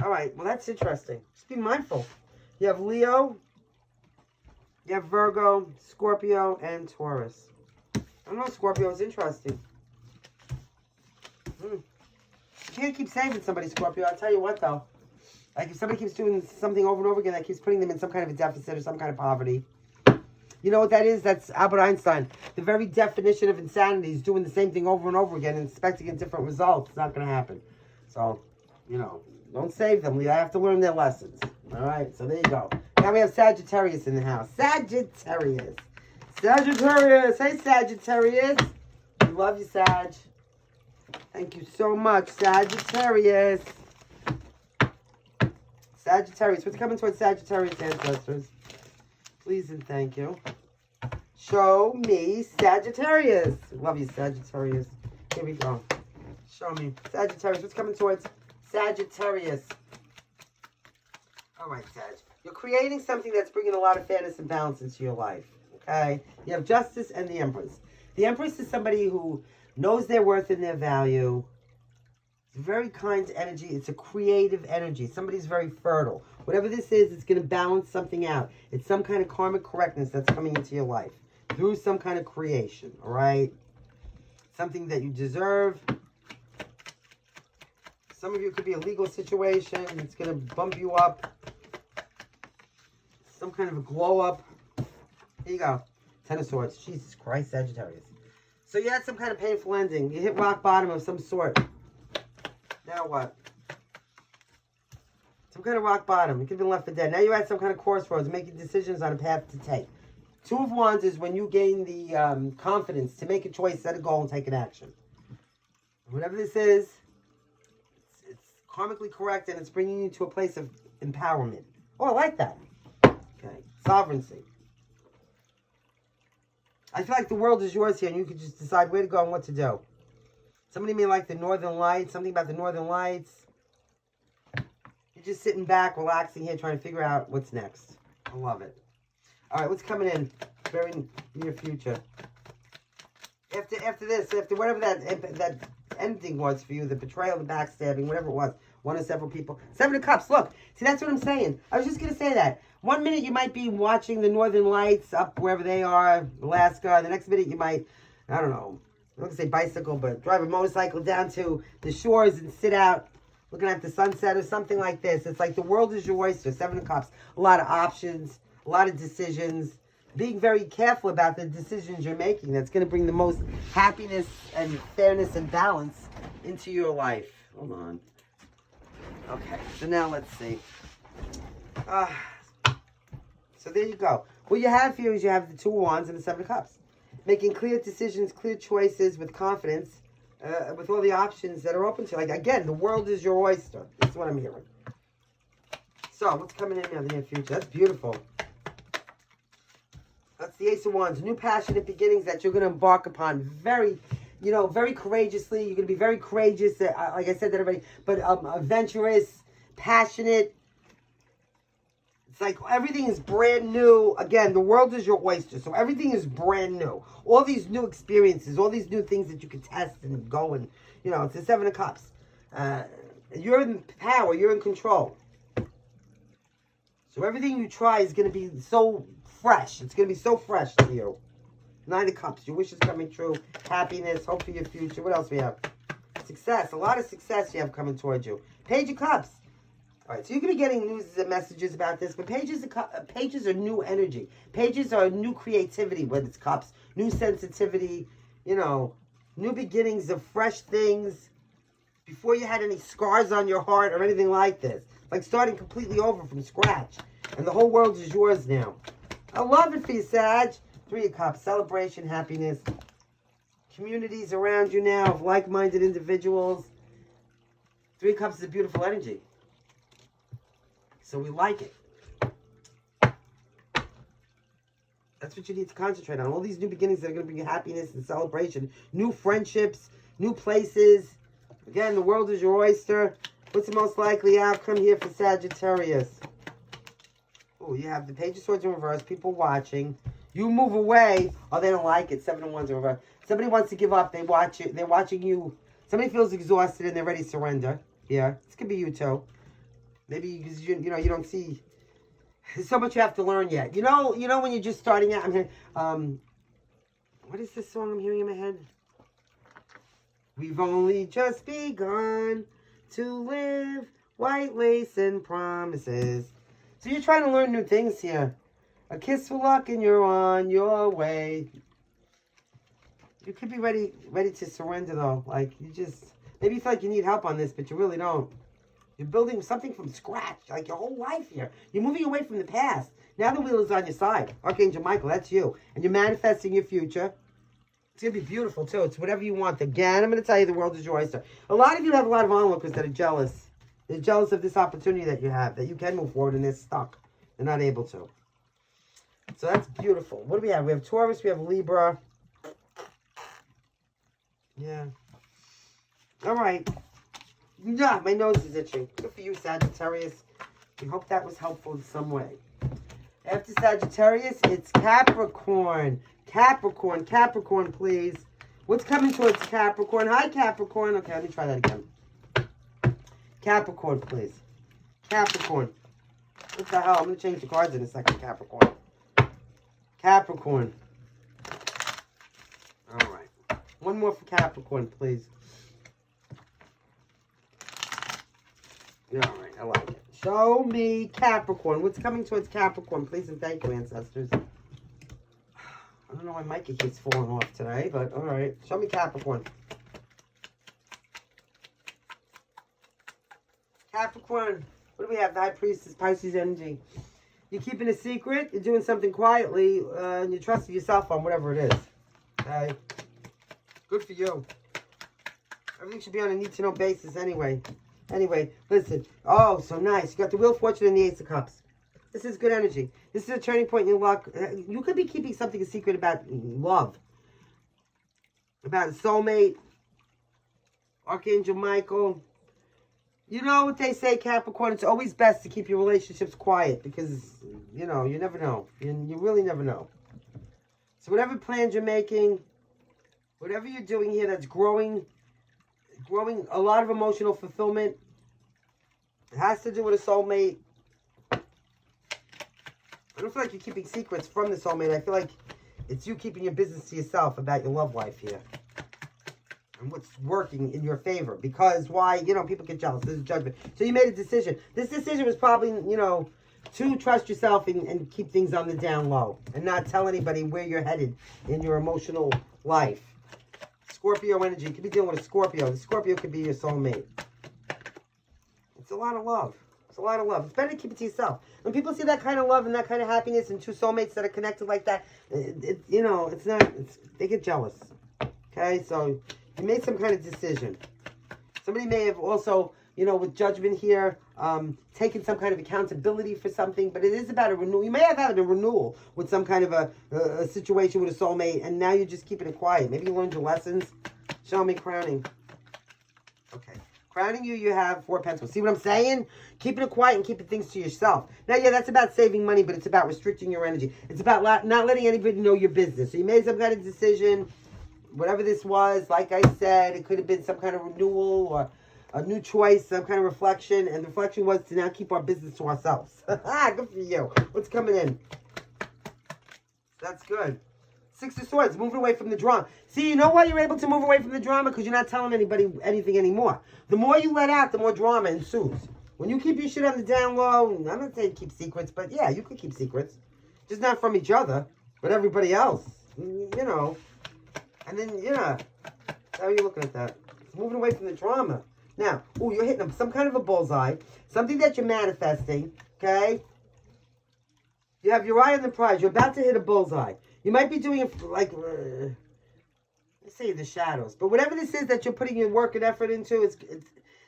A: All right. Well, that's interesting. Just be mindful. You have Leo. You have Virgo, Scorpio, and Taurus. I don't know, Scorpio. It's interesting. You can't keep saving somebody, Scorpio. I'll tell you what, though. Like, if somebody keeps doing something over and over again, that keeps putting them in some kind of a deficit or some kind of poverty. You know what that is? That's Albert Einstein. The very definition of insanity is doing the same thing over and over again and expecting a different result. It's not going to happen. So, you know, don't save them. You have to learn their lessons. All right? So, there you go. Now we have Sagittarius in the house. Sagittarius. Sagittarius. Hey, Sagittarius. We love you, Sag. Thank you so much, Sagittarius. Sagittarius. What's coming towards Sagittarius ancestors? Please and thank you. Show me Sagittarius. Love you, Sagittarius. Here we go. Show me. Sagittarius. What's coming towards Sagittarius? All right, Sag. You're creating something that's bringing a lot of fairness and balance into your life. Okay? You have Justice and the Empress. The Empress is somebody who knows their worth and their value. It's a very kind energy. It's a creative energy. Somebody's very fertile. Whatever this is, it's going to balance something out. It's some kind of karmic correctness that's coming into your life through some kind of creation, all right? Something that you deserve. Some of you could be a legal situation. It's going to bump you up. Some kind of a glow up. Here you go. Ten of Swords. Jesus Christ, Sagittarius. So you had some kind of painful ending. You hit rock bottom of some sort. Now what? Some kind of rock bottom. You could have been left for dead. Now you're at some kind of crossroads, making decisions on a path to take. Two of Wands is when you gain the confidence to make a choice, set a goal, and take an action. Whatever this is, it's karmically correct, and it's bringing you to a place of empowerment. Oh, I like that. Okay. Sovereignty. I feel like the world is yours here, and you can just decide where to go and what to do. Somebody may like the Northern Lights, something about the Northern Lights. You're just sitting back, relaxing here, trying to figure out what's next. I love it. All right, what's coming in very near future? After this, after whatever that ending was for you, the betrayal, the backstabbing, whatever it was, one of several people. Seven of Cups, look. See, that's what I'm saying. I was just going to say that. 1 minute you might be watching the Northern Lights up wherever they are, Alaska. The next minute you might, I don't know, I'm not going to say bicycle, but drive a motorcycle down to the shores and sit out looking at the sunset or something like this. It's like the world is your oyster. Seven of Cups. A lot of options, a lot of decisions. being very careful about the decisions you're making. That's going to bring the most happiness and fairness and balance into your life. Hold on. Okay, so now let's see. So there you go. What you have here is you have the Two of Wands and the Seven of Cups. Making clear decisions, clear choices with confidence, with all the options that are open to you. Like, again, the world is your oyster. That's what I'm hearing. So, what's coming in now in the near future? That's beautiful. That's the Ace of Wands. New passionate beginnings that you're going to embark upon very, you know, very courageously. You're going to be very courageous, like I said that already, but adventurous, passionate. It's like everything is brand new. Again, the world is your oyster, so everything is brand new. All these new experiences, all these new things that you can test and go and, you know, it's the Seven of Cups. You're in power. You're in control. So everything you try is going to be so fresh. It's going to be so fresh to you. Nine of Cups. Your wishes coming true. Happiness. Hope for your future. What else we have? Success. A lot of success you have coming towards you. Page of Cups. All right, so you're going to be getting news and messages about this, but pages are new energy. Pages are new creativity, whether it's cups, new sensitivity, you know, new beginnings of fresh things before you had any scars on your heart or anything like this. Like starting completely over from scratch. And the whole world is yours now. I love it for you, Sag. Three of Cups, celebration, happiness. Communities around you now of like-minded individuals. Three of Cups is a beautiful energy. So we like it. That's what you need to concentrate on. All these new beginnings that are going to bring you happiness and celebration. New friendships, new places. Again, the world is your oyster. What's the most likely outcome here for Sagittarius? Oh, you have the Page of Swords in reverse. People watching. You move away. Oh, they don't like it. Seven of Wands in reverse. Somebody wants to give up. They watch it. They're watching you. Somebody feels exhausted and they're ready to surrender. Yeah, this could be you too. Maybe because you know you don't see. There's so much you have to learn yet. You know when you're just starting out. I'm hearing, what is this song I'm hearing in my head? We've only just begun to live, white lace and promises. So you're trying to learn new things here. A kiss for luck and you're on your way. You could be ready to surrender though. Like you just maybe you feel like you need help on this, but you really don't. You're building something from scratch, like your whole life here. You're moving away from the past. Now the wheel is on your side. Archangel Michael, that's you. And you're manifesting your future. It's going to be beautiful, too. It's whatever you want. Again, I'm going to tell you the world is your oyster. A lot of you have a lot of onlookers that are jealous. They're jealous of this opportunity that you have, that you can move forward, and they're stuck. They're not able to. So that's beautiful. What do we have? We have Taurus. We have Libra. Yeah. All right. Yeah, my nose is itching. Good for you, Sagittarius. We hope that was helpful in some way. After Sagittarius, it's Capricorn. Capricorn. Capricorn, please. What's coming towards Capricorn? Hi, Capricorn. Okay, let me try that again. Capricorn, please. Capricorn. What the hell? I'm going to change the cards in a second, Capricorn. Capricorn. All right. One more for Capricorn, please. All right, I like it. Show me Capricorn. What's coming towards Capricorn, please, and thank you, ancestors. I don't know why Micah keeps falling off today, but all right. Show me Capricorn. Capricorn. What do we have? The High Priestess, Pisces energy. You're keeping a secret. You're doing something quietly, and you're trusting yourself on whatever it is. Okay? Good for you. Everything should be on a need-to-know basis anyway. Anyway, listen. Oh, so nice. You got the Wheel of Fortune and the Ace of Cups. This is good energy. This is a turning point in your luck. You could be keeping something a secret about love. About a soulmate. Archangel Michael. You know what they say, Capricorn? It's always best to keep your relationships quiet because, you know, you never know. You really never know. So whatever plans you're making, whatever you're doing here that's growing a lot of emotional fulfillment. It has to do with a soulmate. I don't feel like you're keeping secrets from the soulmate. I feel like it's you keeping your business to yourself about your love life here. And what's working in your favor. Because why? You know, people get jealous. There's a judgment. So you made a decision. This decision was probably, you know, 2, trust yourself and keep things on the down low. And not tell anybody where you're headed in your emotional life. Scorpio energy. You could be dealing with a Scorpio. The Scorpio could be your soulmate. It's a lot of love. It's a lot of love. It's better to keep it to yourself. When people see that kind of love and that kind of happiness and 2 soulmates that are connected like that, you know, it's not, they get jealous. Okay, so you made some kind of decision. Somebody may have also, you know, with judgment here, taken some kind of accountability for something, but it is about a renewal. You may have had a renewal with some kind of a situation with a soulmate, and now you're just keeping it quiet. Maybe you learned your lessons. Show me crowning. Okay. Crowning you have 4 pentacles. See what I'm saying? Keeping it quiet and keeping things to yourself. Now, yeah, that's about saving money, but it's about restricting your energy. It's about not letting anybody know your business. So you made some kind of decision, whatever this was. Like I said, it could have been some kind of renewal or a new choice, some kind of reflection. And the reflection was to now keep our business to ourselves. Good for you. What's coming in? That's good. 6 of Swords, moving away from the drama. See, you know why you're able to move away from the drama? Because you're not telling anybody anything anymore. The more you let out, the more drama ensues. When you keep your shit on the down low, I'm not saying keep secrets, but yeah, you could keep secrets. Just not from each other, but everybody else. You know. And then, yeah. How are you looking at that? It's moving away from the drama. Now, oh, you're hitting some kind of a bullseye. Something that you're manifesting, okay? You have your eye on the prize. You're about to hit a bullseye. You might be doing it like, let's say the shadows. But whatever this is that you're putting your work and effort into,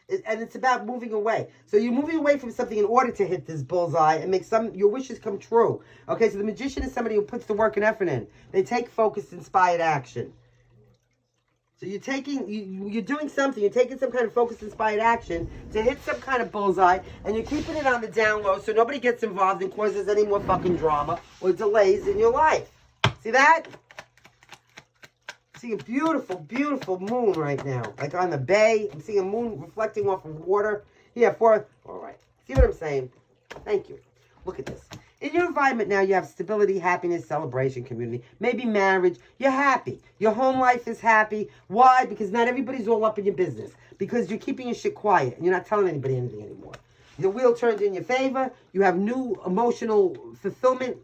A: it's about moving away. So you're moving away from something in order to hit this bullseye and make your wishes come true. Okay, so the magician is somebody who puts the work and effort in. They take focused, inspired action. So you're doing something. You're taking some kind of focused, inspired action to hit some kind of bullseye, and you're keeping it on the down low so nobody gets involved and causes any more fucking drama or delays in your life. See that? I'm seeing a beautiful, beautiful moon right now. Like on the bay. I'm seeing a moon reflecting off of water. Yeah, all right. See what I'm saying? Thank you. Look at this. In your environment now, you have stability, happiness, celebration, community. Maybe marriage. You're happy. Your home life is happy. Why? Because not everybody's all up in your business. Because you're keeping your shit quiet. And you're not telling anybody anything anymore. The wheel turned in your favor. You have new emotional fulfillment.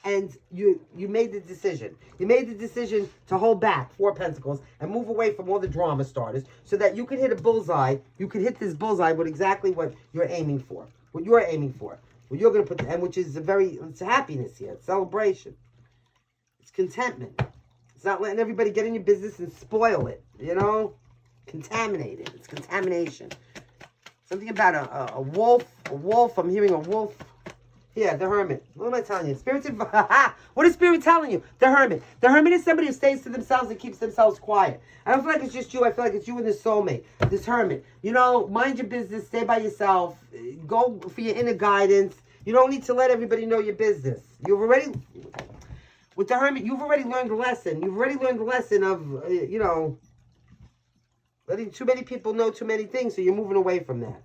A: And you made the decision. You made the decision to hold back 4 pentacles and move away from all the drama starters so that you could hit a bullseye. You could hit this bullseye with exactly what you're aiming for. What you're aiming for. What you're going to put, and which is it's happiness here. It's celebration. It's contentment. It's not letting everybody get in your business and spoil it. You know? Contaminate it. It's contamination. Something about a wolf. A wolf. I'm hearing a wolf. Yeah, the Hermit. What am I telling you? What is Spirit telling you? The Hermit. The Hermit is somebody who stays to themselves and keeps themselves quiet. I don't feel like it's just you. I feel like it's you and this soulmate. This Hermit. You know, mind your business. Stay by yourself. Go for your inner guidance. You don't need to let everybody know your business. With the Hermit, you've already learned the lesson. You've already learned the lesson of, you know, letting too many people know too many things, so you're moving away from that.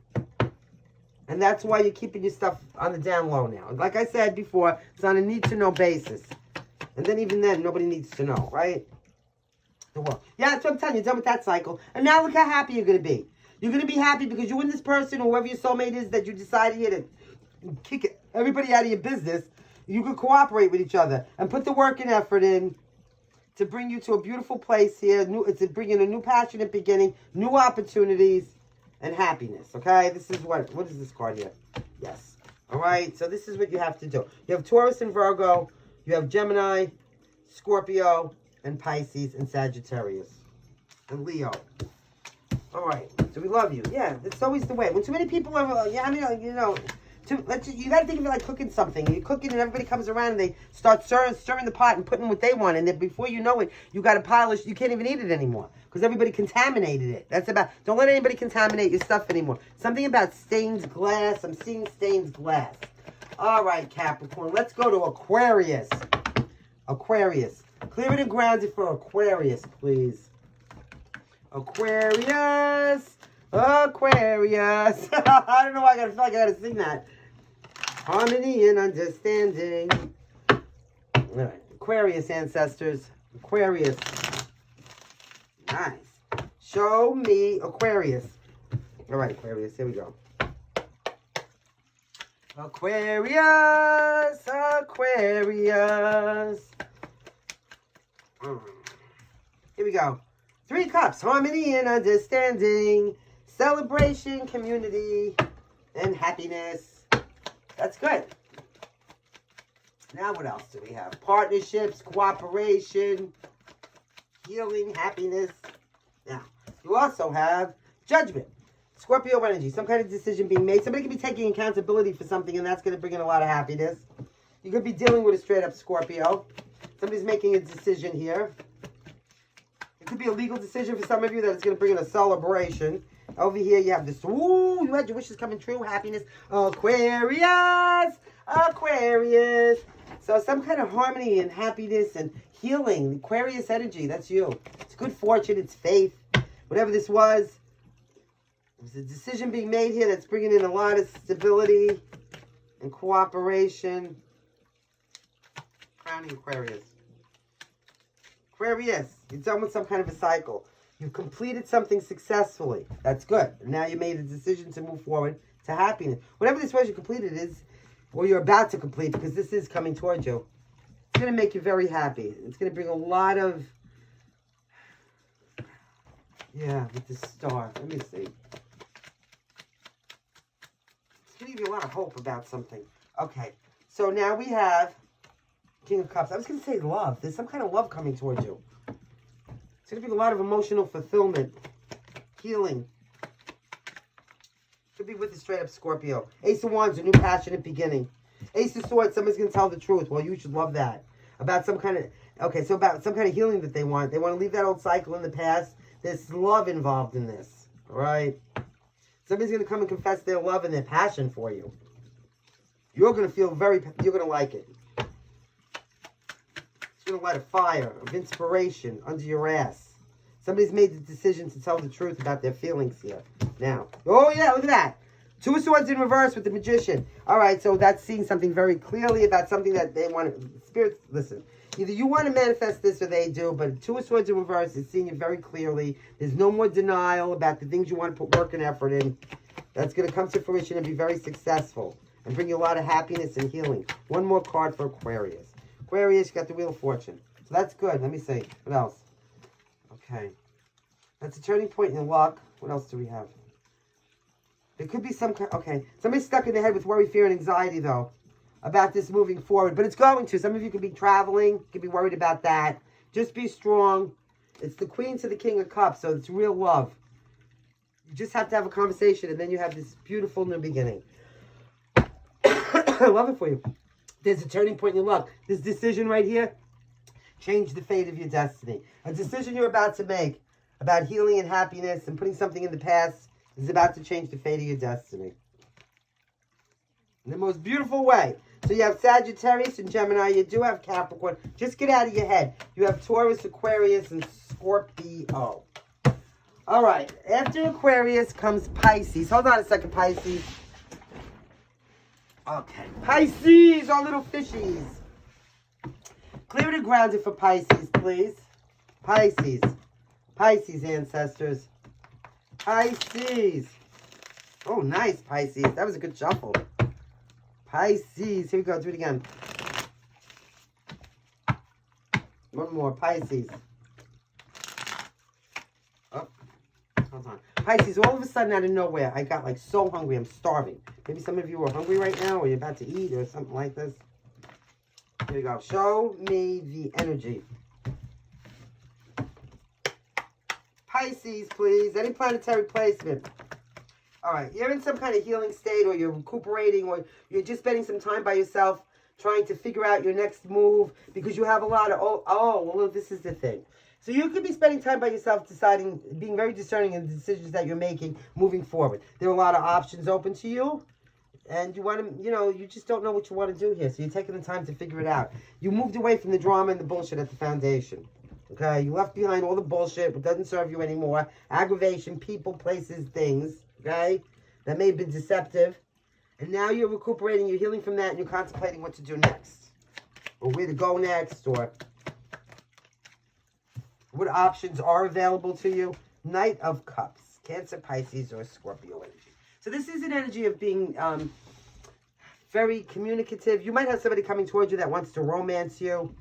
A: And that's why you're keeping your stuff on the down low now. Like I said before, it's on a need-to-know basis. And then even then, nobody needs to know, right? The world. Yeah, that's what I'm telling you. You're done with that cycle. And now look how happy you're going to be. You're going to be happy because you and this person, or whoever your soulmate is, that you decided here to kick everybody out of your business, you could cooperate with each other and put the work and effort in to bring you to a beautiful place here. It's bringing a new passionate beginning, new opportunities, and happiness, okay? This is what is this card here? Yes. All right, so this is what you have to do. You have Taurus and Virgo. You have Gemini, Scorpio, and Pisces, and Sagittarius, and Leo. All right, so we love you. Yeah, it's always the way. When too many people are, you know, you got to think of it like cooking something. You're cooking and everybody comes around and they start stirring the pot and putting what they want. And then before you know it, you got a pile of, you can't even eat it anymore. Because everybody contaminated it. Don't let anybody contaminate your stuff anymore. Something about stained glass. I'm seeing stained glass. All right, Capricorn. Let's go to Aquarius. Aquarius. Clear it and ground it for Aquarius, please. Aquarius. Aquarius. I don't know why I feel like I gotta sing that. Harmony and understanding. All right. Aquarius ancestors. Aquarius. Nice. Show me Aquarius. All right, Aquarius. Here we go. Aquarius, Aquarius. Here we go. 3 cups, harmony and understanding, celebration, community, and happiness. That's good. Now what else do we have? Partnerships, cooperation, healing, happiness. Now, you also have judgment. Scorpio energy, some kind of decision being made. Somebody could be taking accountability for something, and that's going to bring in a lot of happiness. You could be dealing with a straight-up Scorpio. Somebody's making a decision here. It could be a legal decision for some of you that is going to bring in a celebration. Over here, you have this, ooh, you had your wishes coming true, happiness. Aquarius, Aquarius. So some kind of harmony and happiness and healing. Aquarius energy, that's you. It's good fortune, it's faith. Whatever this was, there's a decision being made here that's bringing in a lot of stability and cooperation. Crowning Aquarius. Aquarius, you're done with some kind of a cycle. You've completed something successfully. That's good. And now you made a decision to move forward to happiness. Whatever this was you completed is, or you're about to complete, because this is coming towards you. It's going to make you very happy. It's going to bring a lot of, yeah, with the star. Let me see. It's going to give you a lot of hope about something. Okay, so now we have King of Cups. I was going to say love. There's some kind of love coming towards you. It's going to be a lot of emotional fulfillment, healing. Could be with the straight-up Scorpio. Ace of Wands, a new passionate beginning. Ace of Swords, somebody's going to tell the truth. Well, you should love that. About some kind of, okay, so about some kind of healing that they want. They want to leave that old cycle in the past. There's love involved in this, all right? Somebody's going to come and confess their love and their passion for you. You're going to feel you're going to like it. It's going to light a fire of inspiration under your ass. Somebody's made the decision to tell the truth about their feelings here. Now, oh yeah, look at that. 2 of Swords in reverse with the Magician. All right, so that's seeing something very clearly about something that they want to, spirits, listen. Either you want to manifest this or they do, but 2 of Swords in reverse is seeing it very clearly. There's no more denial about the things you want to put work and effort in. That's going to come to fruition and be very successful and bring you a lot of happiness and healing. One more card for Aquarius. Aquarius, you got the Wheel of Fortune. So that's good. Let me see. What else? Okay. That's a turning point in luck. What else do we have? There could be some kind... Okay. Somebody's stuck in their head with worry, fear, and anxiety, though, about this moving forward. But it's going to. Some of you could be traveling. Could be worried about that. Just be strong. It's the Queen to the King of Cups, so it's real love. You just have to have a conversation, and then you have this beautiful new beginning. I love it for you. There's a turning point in your luck. This decision right here, change the fate of your destiny. A decision you're about to make about healing and happiness and putting something in the past is about to change the fate of your destiny. In the most beautiful way. So you have Sagittarius and Gemini. You do have Capricorn. Just get out of your head. You have Taurus, Aquarius, and Scorpio. All right. After Aquarius comes Pisces. Hold on a second, Pisces. Okay. Pisces, our little fishies. Clear the grounded for Pisces, please. Pisces. Pisces, ancestors. Pisces. Oh, nice, Pisces. That was a good shuffle. Pisces. Here we go. Do it again. One more. Pisces. Oh, hold on. Pisces, all of a sudden out of nowhere, I got like so hungry. I'm starving. Maybe some of you are hungry right now or you're about to eat or something like this. Here we go. Show me the energy. Pisces, please. Any planetary placement. All right. You're in some kind of healing state or you're recuperating or you're just spending some time by yourself trying to figure out your next move because you have a lot of, well, this is the thing. So you could be spending time by yourself deciding, being very discerning in the decisions that you're making moving forward. There are a lot of options open to you. And you want to, you just don't know what you want to do here. So you're taking the time to figure it out. You moved away from the drama and the bullshit at the foundation. Okay? You left behind all the bullshit that doesn't serve you anymore. Aggravation, people, places, things. Okay? That may have been deceptive. And now you're recuperating, you're healing from that, and you're contemplating what to do next. Or where to go next, or what options are available to you. Knight of Cups. Cancer, Pisces, or Scorpio energy. So this is an energy of being very communicative. You might have somebody coming towards you that wants to romance you.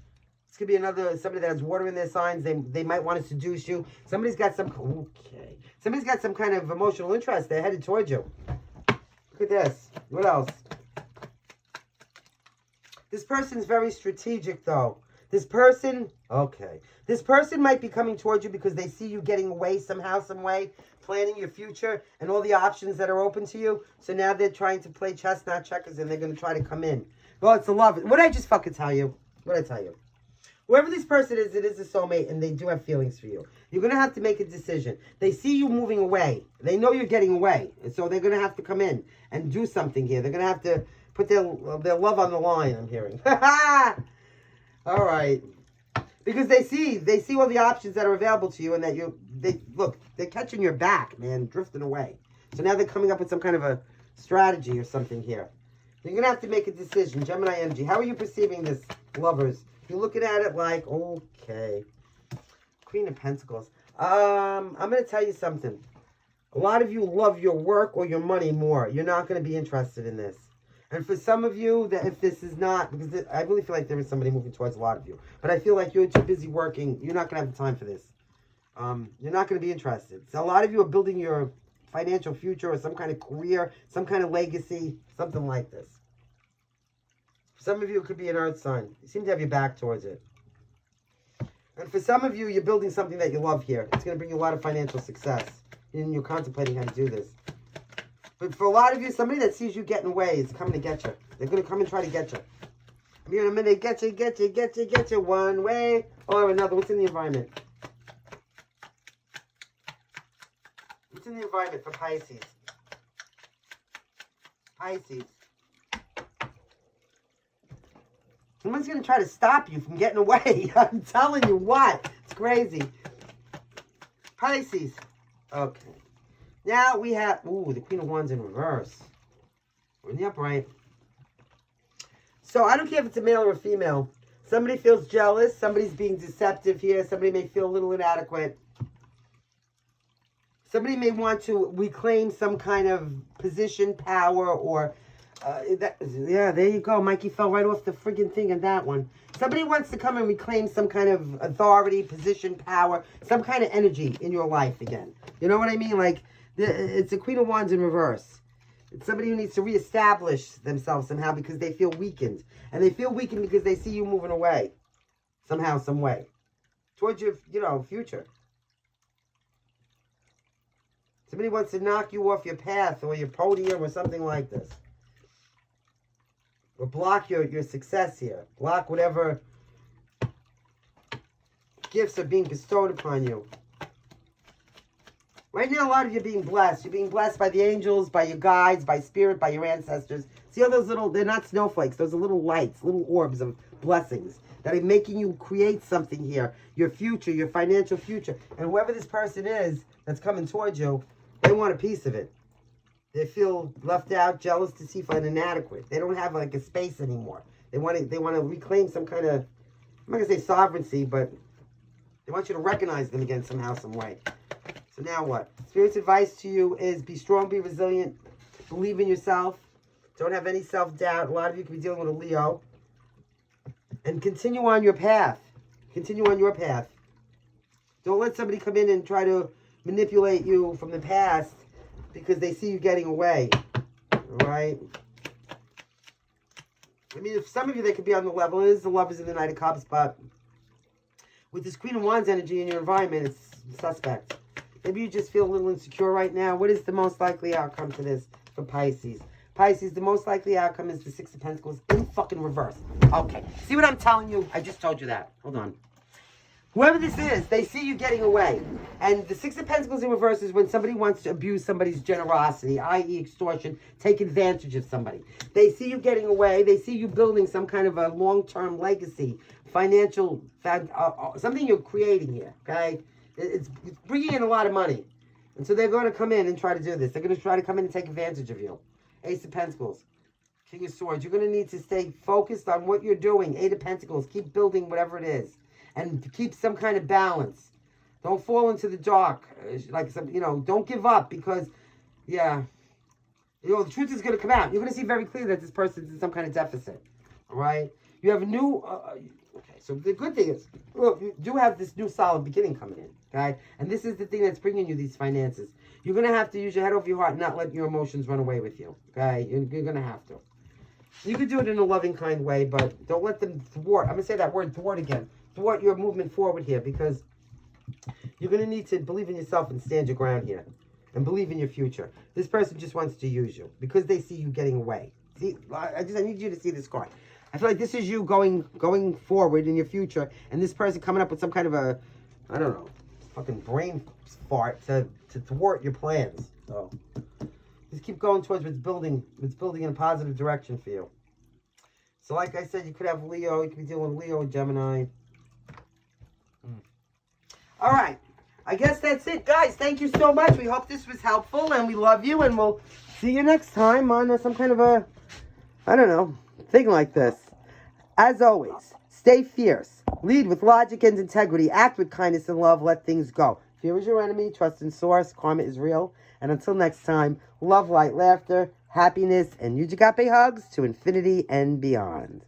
A: This could be somebody that has water in their signs. They might want to seduce you. Somebody's got some kind of emotional interest. They're headed towards you. Look at this. What else? This person's very strategic, though. This person might be coming towards you because they see you getting away somehow, some way, planning your future and all the options that are open to you. So now they're trying to play chess, not checkers, and they're going to try to come in. Well, it's a love. What did I just fucking tell you? What did I tell you? Whoever this person is, it is a soulmate, and they do have feelings for you. You're going to have to make a decision. They see you moving away. They know you're getting away, and so they're going to have to come in and do something here. They're going to have to put their love on the line, I'm hearing. All right. Because they see all the options that are available to you, and that they're catching your back, man, drifting away. So now they're coming up with some kind of a strategy or something here. You're going to have to make a decision. Gemini energy. How are you perceiving this, lovers? You're looking at it like, okay. Queen of Pentacles. I'm going to tell you something. A lot of you love your work or your money more. You're not going to be interested in this. And for some of you, that if this is not, because I really feel like there is somebody moving towards a lot of you. But I feel like you're too busy working. You're not going to have the time for this. You're not going to be interested. So a lot of you are building your financial future or some kind of career, some kind of legacy, something like this. Some of you, it could be an earth sign. You seem to have your back towards it. And for some of you, you're building something that you love here. It's going to bring you a lot of financial success. And you're contemplating how to do this. But for a lot of you, somebody that sees you getting away is coming to get you. They're going to come and try to get you. I'm hearing them, they get you one way or another. What's in the environment? What's in the environment for Pisces? Pisces. Someone's going to try to stop you from getting away. I'm telling you what. It's crazy. Pisces. Okay. Now we have, the Queen of Wands in reverse. We're in the upright. So I don't care if it's a male or a female. Somebody feels jealous. Somebody's being deceptive here. Somebody may feel a little inadequate. Somebody may want to reclaim some kind of position, power, or... yeah, there you go. Mikey fell right off the friggin' thing on that one. Somebody wants to come and reclaim some kind of authority, position, power, some kind of energy in your life again. You know what I mean? Like, it's a Queen of Wands in reverse. It's somebody who needs to reestablish themselves somehow because they feel weakened. And they feel weakened because they see you moving away. Somehow, some way. Towards your, future. Somebody wants to knock you off your path or your podium or something like this. Or block your success here. Block whatever gifts are being bestowed upon you. Right now, a lot of you are being blessed. You're being blessed by the angels, by your guides, by spirit, by your ancestors. See all those they're not snowflakes. Those are little lights, little orbs of blessings that are making you create something here. Your future, your financial future. And whoever this person is that's coming towards you, they want a piece of it. They feel left out, jealous, deceitful, and inadequate. They don't have like a space anymore. They want to reclaim some kind of, I'm not going to say sovereignty, but they want you to recognize them again somehow, some way. So now what? Spirit's advice to you is be strong, be resilient, believe in yourself. Don't have any self-doubt. A lot of you could be dealing with a Leo. And continue on your path. Continue on your path. Don't let somebody come in and try to manipulate you from the past because they see you getting away, all right? I mean, if some of you, they could be on the level. It is the Lovers in the Knight of Cups, but with this Queen of Wands energy in your environment, it's suspect. Maybe you just feel a little insecure right now. What is the most likely outcome to this for Pisces? Pisces, the most likely outcome is the Six of Pentacles in fucking reverse. Okay, see what I'm telling you? I just told you that. Hold on. Whoever this is, they see you getting away. And the Six of Pentacles in reverse is when somebody wants to abuse somebody's generosity, i.e. extortion, take advantage of somebody. They see you getting away. They see you building some kind of a long-term legacy, financial, something you're creating here, okay? It's bringing in a lot of money. And so they're going to come in and try to do this. They're going to try to come in and take advantage of you. Ace of Pentacles, King of Swords. You're going to need to stay focused on what you're doing. Eight of Pentacles. Keep building whatever it is. And keep some kind of balance. Don't fall into the dark. Like, don't give up because, yeah. You know, the truth is going to come out. You're going to see very clearly that this person's in some kind of deficit. All right? You have a new... okay, so the good thing is, look, you do have this new solid beginning coming in. Okay? And this is the thing that's bringing you these finances. You're going to have to use your head over your heart and not let your emotions run away with you. Okay? You're going to have to. You can do it in a loving, kind way, but don't let them thwart. I'm going to say that word, thwart, again. Thwart your movement forward here, because you're going to need to believe in yourself and stand your ground here. And believe in your future. This person just wants to use you because they see you getting away. See, I need you to see this card. I feel like this is you going forward in your future, and this person coming up with some kind of a, I don't know, fucking brain fart to thwart your plans. So just keep going towards what's building in a positive direction for you. So like I said, you could have Leo. You could be dealing with Leo and Gemini. All right. I guess that's it, guys. Thank you so much. We hope this was helpful, and we love you, and we'll see you next time on some kind of a, I don't know, thing like this. As always, stay fierce. Lead with logic and integrity. Act with kindness and love. Let things go. Fear is your enemy. Trust in source. Karma is real. And until next time, love, light, laughter, happiness, and Yujagape hugs to infinity and beyond.